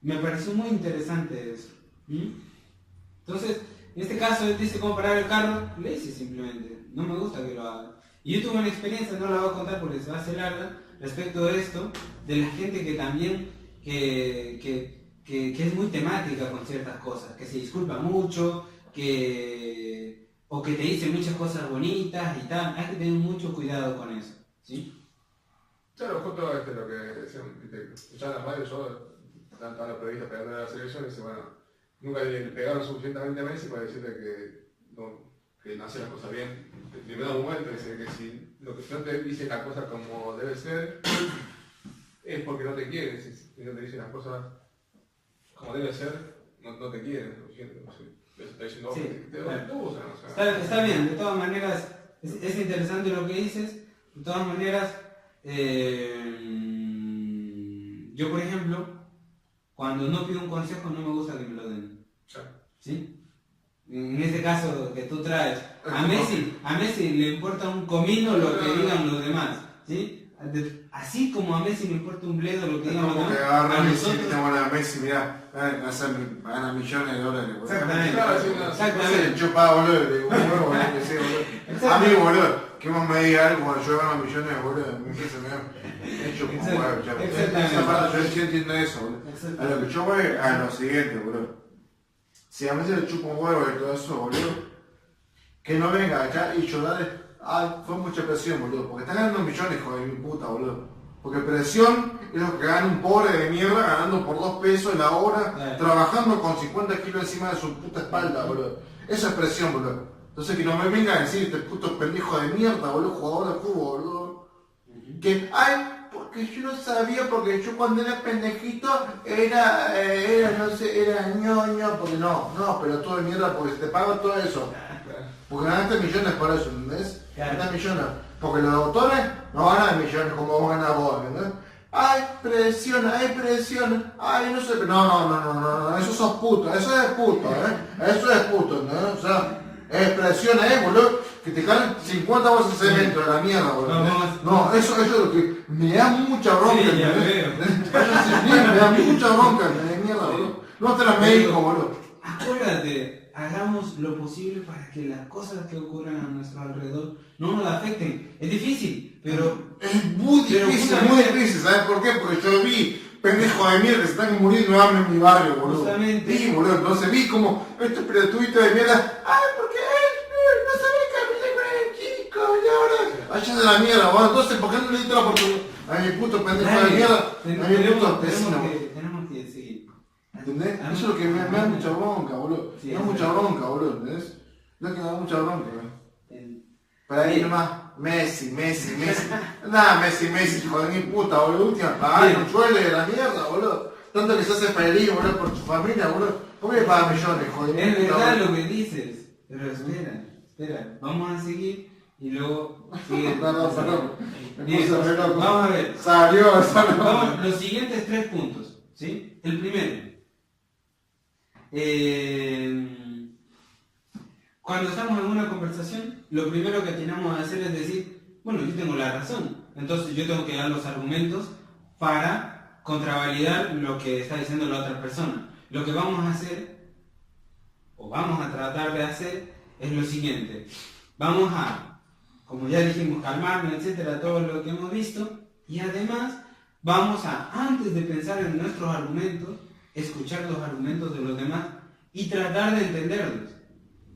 Me pareció muy interesante eso. Entonces, en este caso él dice cómo parar el carro, le dice simplemente, no me gusta que lo haga. Y yo tuve una experiencia, no la voy a contar porque se va a hacer larga, respecto de esto, de la gente que también, que es muy temática con ciertas cosas, que se disculpa mucho, o que te dice muchas cosas bonitas y tal. Hay que tener mucho cuidado con eso, ¿sí?
Claro, justo lo que decían, ya en la radio, yo, están todos los periodistas pegando a la selección y dice, bueno, nunca le pegaron suficientemente a Messi para decirle que no hace las cosas bien. Le da un momento, dice que si lo que no te dice las cosas como debe ser, es porque no te quiere. Si no te dice las cosas como debe ser, no te quiere. Está diciendo,
Sí,
te
claro.
usan, o sea.
Está bien, de todas maneras, es interesante lo que dices. De todas maneras, yo por ejemplo, cuando no pido un consejo no me gusta que me lo den. ¿Sí? En este caso que tú traes, a Messi le importa un comino lo que digan los demás. ¿Sí? Así como a Messi le importa un bledo lo que digan los demás, a nosotros...
a Messi, mirá, gana millones de dólares.
Exactamente.
Exactamente. Yo pago, boludo, le digo, un huevo, boludo, que sé, boludo. A mí, boludo, que vos me digas algo cuando yo gano millones, boludo, me empieza a mirar. Hecho como huevo, ya. Esa parte yo sí entiendo eso, boludo. A lo que yo voy a lo siguiente, boludo. Si a Messi le chupo un huevo y todo eso, boludo, que no venga acá y llorar. Ay, fue mucha presión, boludo, porque están ganando millones, hijo de mi puta, boludo. Porque presión es lo que gana un pobre de mierda ganando por 2 pesos la hora, trabajando con 50 kilos encima de su puta espalda, boludo. Eso es presión, boludo. Entonces que no me venga a decir este puto pendejo de mierda, boludo, jugador de fútbol, boludo. Que, ay, porque yo no sabía, porque yo cuando era pendejito era ñoño, porque no, pero todo de mierda, porque se te paga todo eso. Porque ganaste millones por eso, ¿entendés? Ganaste millones. Porque los doctores no ganan millones como vos ganás vos, ¿entendés? Ay, presiona, ay, no sé, no, eso sos puto, eso es puto, eso es puto, ¿entendés? O sea, presiona, boludo, que te caen 50 bolsas de cemento de la mierda, boludo. No, eso es lo que me da mucha bronca,
sí,
¿entendés? Me da mucha bronca, de mierda, boludo. No te la médico, boludo.
Acuérdate, hagamos lo posible para que las cosas que ocurran a nuestro alrededor no nos afecten. Es difícil, pero...
Es muy difícil, ¿sabes por qué? Porque yo vi pendejos de mierda que se están muriendo de hambre en mi barrio, boludo.
Justamente.
Vi, boludo, entonces vi como estos pelotuditos de mierda, ay, porque no sabe caminar con el chico, y ahora... Allá de la mierda, boludo, entonces, ¿por qué no le diste la oportunidad a mi puto pendejo de mierda? A mi puto vecino,
tenemos que seguir.
¿Entendés? Eso es lo que me da mucha bronca, boludo.
Sí,
me da mucha bronca, boludo, ¿entendés? Es lo que me da mucha bronca, boludo. Para ahí nomás, Messi. Nada, Messi, hijo de mi puta, boludo. Última pagada, un sueldo de la mierda, boludo. Tanto que se hace feliz, boludo, por su familia, boludo. ¿Cómo le paga millones, hijo de mi puta?
Es verdad lo que dices, pero espera, vamos a seguir y luego sigue.
Perdón.
Vamos a ver.
Salió.
Vamos, los siguientes 3 puntos, ¿sí? El primero. Cuando estamos en una conversación, lo primero que tenemos que hacer es decir, bueno, yo tengo la razón, entonces yo tengo que dar los argumentos para contravalidar lo que está diciendo la otra persona. Lo que vamos a hacer, o vamos a tratar de hacer, es lo siguiente. Vamos a, como ya dijimos, calmarnos, etcétera, todo lo que hemos visto, y además vamos a, antes de pensar en nuestros argumentos, escuchar los argumentos de los demás y tratar de entenderlos,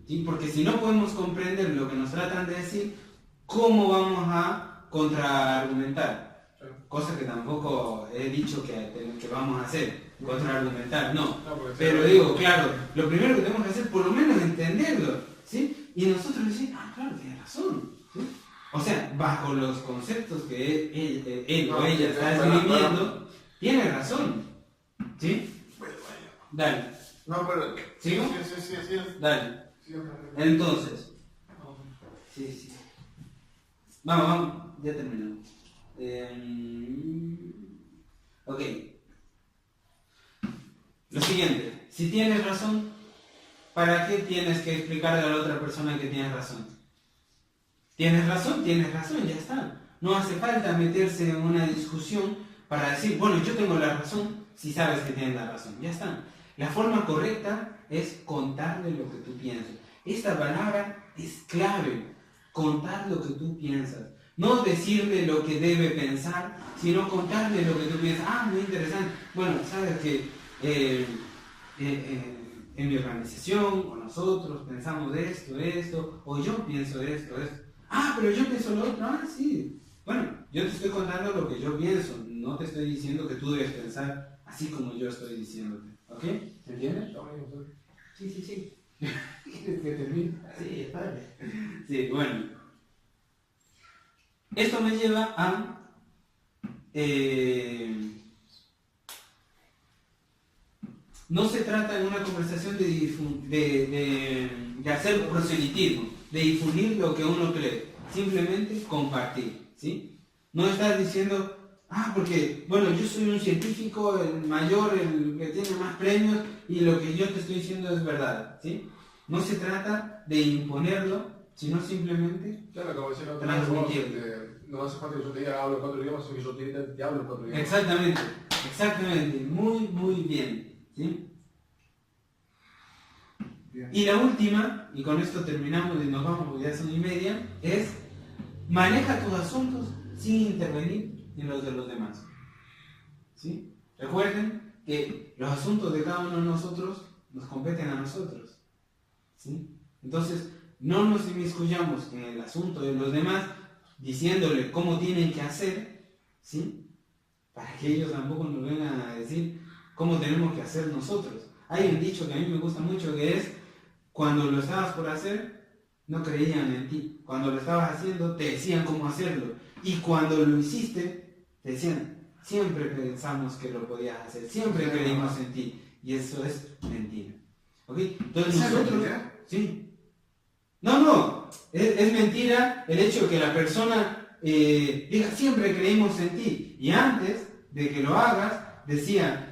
¿sí? Porque si no podemos comprender lo que nos tratan de decir, ¿cómo vamos a contraargumentar? Cosa que tampoco he dicho que vamos a hacer, contraargumentar, no. Pero digo, claro, lo primero que tenemos que hacer, por lo menos entenderlo, ¿sí? Y nosotros decir, claro, tiene razón, ¿sí? O sea, bajo los conceptos que él o ella está escribiendo, tiene razón, ¿sí? Dale.
No, pero...
¿Sigo?
Sí.
Dale. Entonces. Sí. Vamos, ya terminamos. Ok. Lo siguiente. Si tienes razón, ¿para qué tienes que explicarle a la otra persona que tienes razón? ¿Tienes razón? Tienes razón, ya está. No hace falta meterse en una discusión para decir, bueno, yo tengo la razón, si sabes que tienes la razón. Ya está. La forma correcta es contarle lo que tú piensas. Esta palabra es clave. Contar lo que tú piensas. No decirle lo que debe pensar, sino contarle lo que tú piensas. Ah, muy interesante. Bueno, sabes que en mi organización, o nosotros pensamos de esto, o yo pienso esto. Ah, pero yo pienso lo otro. Ah, sí. Bueno, yo te estoy contando lo que yo pienso. No te estoy diciendo que tú debes pensar así como yo estoy diciéndote. ¿Ok? ¿Se entiende? Sí. ¿Quieres que termine?
Sí, es padre.
Sí, bueno. Esto me lleva a no se trata en una conversación de hacer proselitismo, de difundir lo que uno cree, simplemente compartir, ¿sí? No estar diciendo, porque, bueno, yo soy un científico, el mayor, el que tiene más premios, y lo que yo te estoy diciendo es verdad, ¿sí? No se trata de imponerlo, sino simplemente
Claro, como decía la otra
transmitirlo.
vez, no hace falta que yo te diga hablo 4 idiomas, sino que yo te hablo 4 idiomas.
Exactamente, muy bien, ¿sí?
Bien.
Y la última, y con esto terminamos y nos vamos porque ya son 1:30, es maneja tus asuntos sin intervenir en los de los demás. ¿Sí? Recuerden que los asuntos de cada uno de nosotros nos competen a nosotros. ¿Sí? Entonces, no nos inmiscuyamos en el asunto de los demás diciéndole cómo tienen que hacer, ¿sí? Para que ellos tampoco nos vengan a decir cómo tenemos que hacer nosotros. Hay un dicho que a mí me gusta mucho que es: cuando lo estabas por hacer, no creían en ti. Cuando lo estabas haciendo, te decían cómo hacerlo. Y cuando lo hiciste, te decían, siempre pensamos que lo podías hacer, siempre creímos en ti. Y eso es mentira. ¿Ok? Entonces
¿Es
nosotros...
mentira?
Sí. No, es mentira el hecho de que la persona diga, siempre creímos en ti. Y antes de que lo hagas, decían,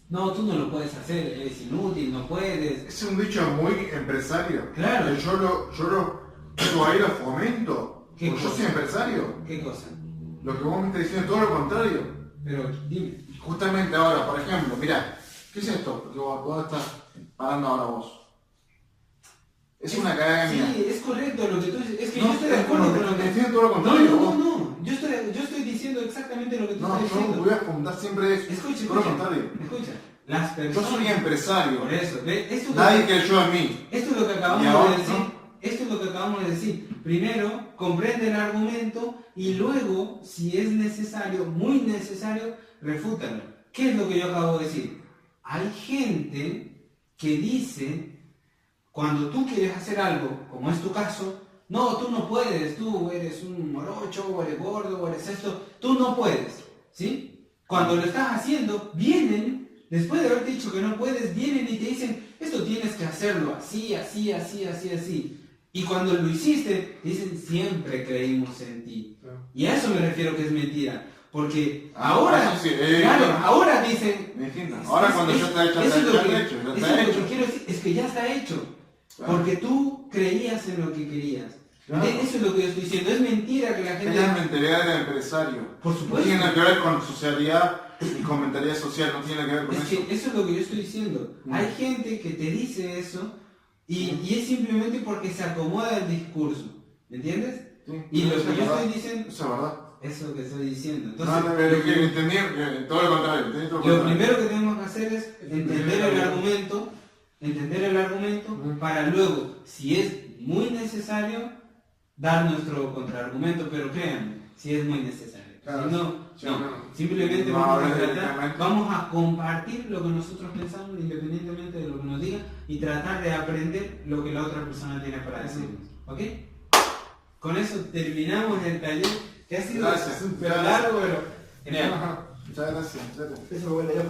no, tú no lo puedes hacer, eres inútil, no puedes.
Es un dicho muy empresario.
Claro.
Yo ahí lo fomento.
¿Qué
Porque yo
cosa?
soy empresario.
¿Qué cosa?
Lo que vos me estás diciendo es todo lo contrario.
Pero dime.
Justamente ahora, por ejemplo, mirá, ¿qué es esto? Que vos estás parando ahora vos. Es una academia.
Sí, es correcto lo que tú dices. Es que
No,
yo estoy de acuerdo con lo
te
que...
diciendo todo lo contrario. vos.
No. Yo estoy diciendo exactamente lo que tú
No,
estás
yo
diciendo.
voy a fomentar siempre eso.
Escucha.
Todo lo contrario.
Escucha. Las
Yo
personas...
soy empresario.
Por eso.
Nadie creyó en mí.
Esto es lo que acabamos
Y ahora,
de decir.
¿no?
Esto es lo que acabamos de decir. Primero, comprende el argumento y luego, si es necesario, muy necesario, refútalo. ¿Qué es lo que yo acabo de decir? Hay gente que dice, cuando tú quieres hacer algo, como es tu caso, no, tú no puedes, tú eres un morocho, o eres gordo, o eres esto, tú no puedes, ¿sí? Cuando lo estás haciendo, vienen, después de haberte dicho que no puedes, vienen y te dicen, esto tienes que hacerlo así. Y cuando lo hiciste, te dicen, siempre creímos en ti. Y a eso me refiero que es mentira. Porque ahora,
eso sí,
claro, ahora dicen...
¿Me entiendes? Ahora cuando ya está hecho,
eso es lo que-
ya
eso
está
es lo
hecho.
que quiero decir, es que ya está hecho.
Claro.
Porque tú creías en lo que querías.
Claro.
Eso es lo que yo estoy diciendo. Es mentira que la gente...
Es la mentalidad del empresario.
Por
No
supuesto.
tiene nada que ver con socialidad y con mentalidad social, no tiene que ver con
Es
eso.
que eso es lo que yo estoy diciendo. Hay gente que te dice eso y es simplemente porque se acomoda el discurso. ¿Me entiendes?
Sí,
Y lo
eso
que
es
yo
verdad.
estoy diciendo...
Eso es verdad.
Eso es lo que estoy diciendo.
No,
Entonces,
no, pero que entendí todo lo contrario. Entendí todo
lo
contrario.
primero que tenemos que hacer es entender el argumento para luego, si es muy necesario, dar nuestro contraargumento, pero créanme, si es muy necesario.
Claro,
Si no,
sí,
no.
no.
Simplemente
No,
vamos a
hablas
tratar,
directamente.
vamos a compartir lo que nosotros pensamos independientemente de lo que nos digan y tratar de aprender lo que la otra persona tiene para decirnos. ¿Ok? Con eso terminamos el taller, que ha sido
Gracias.
súper largo, pero genial.
Muchas gracias.
Eso me huele yo.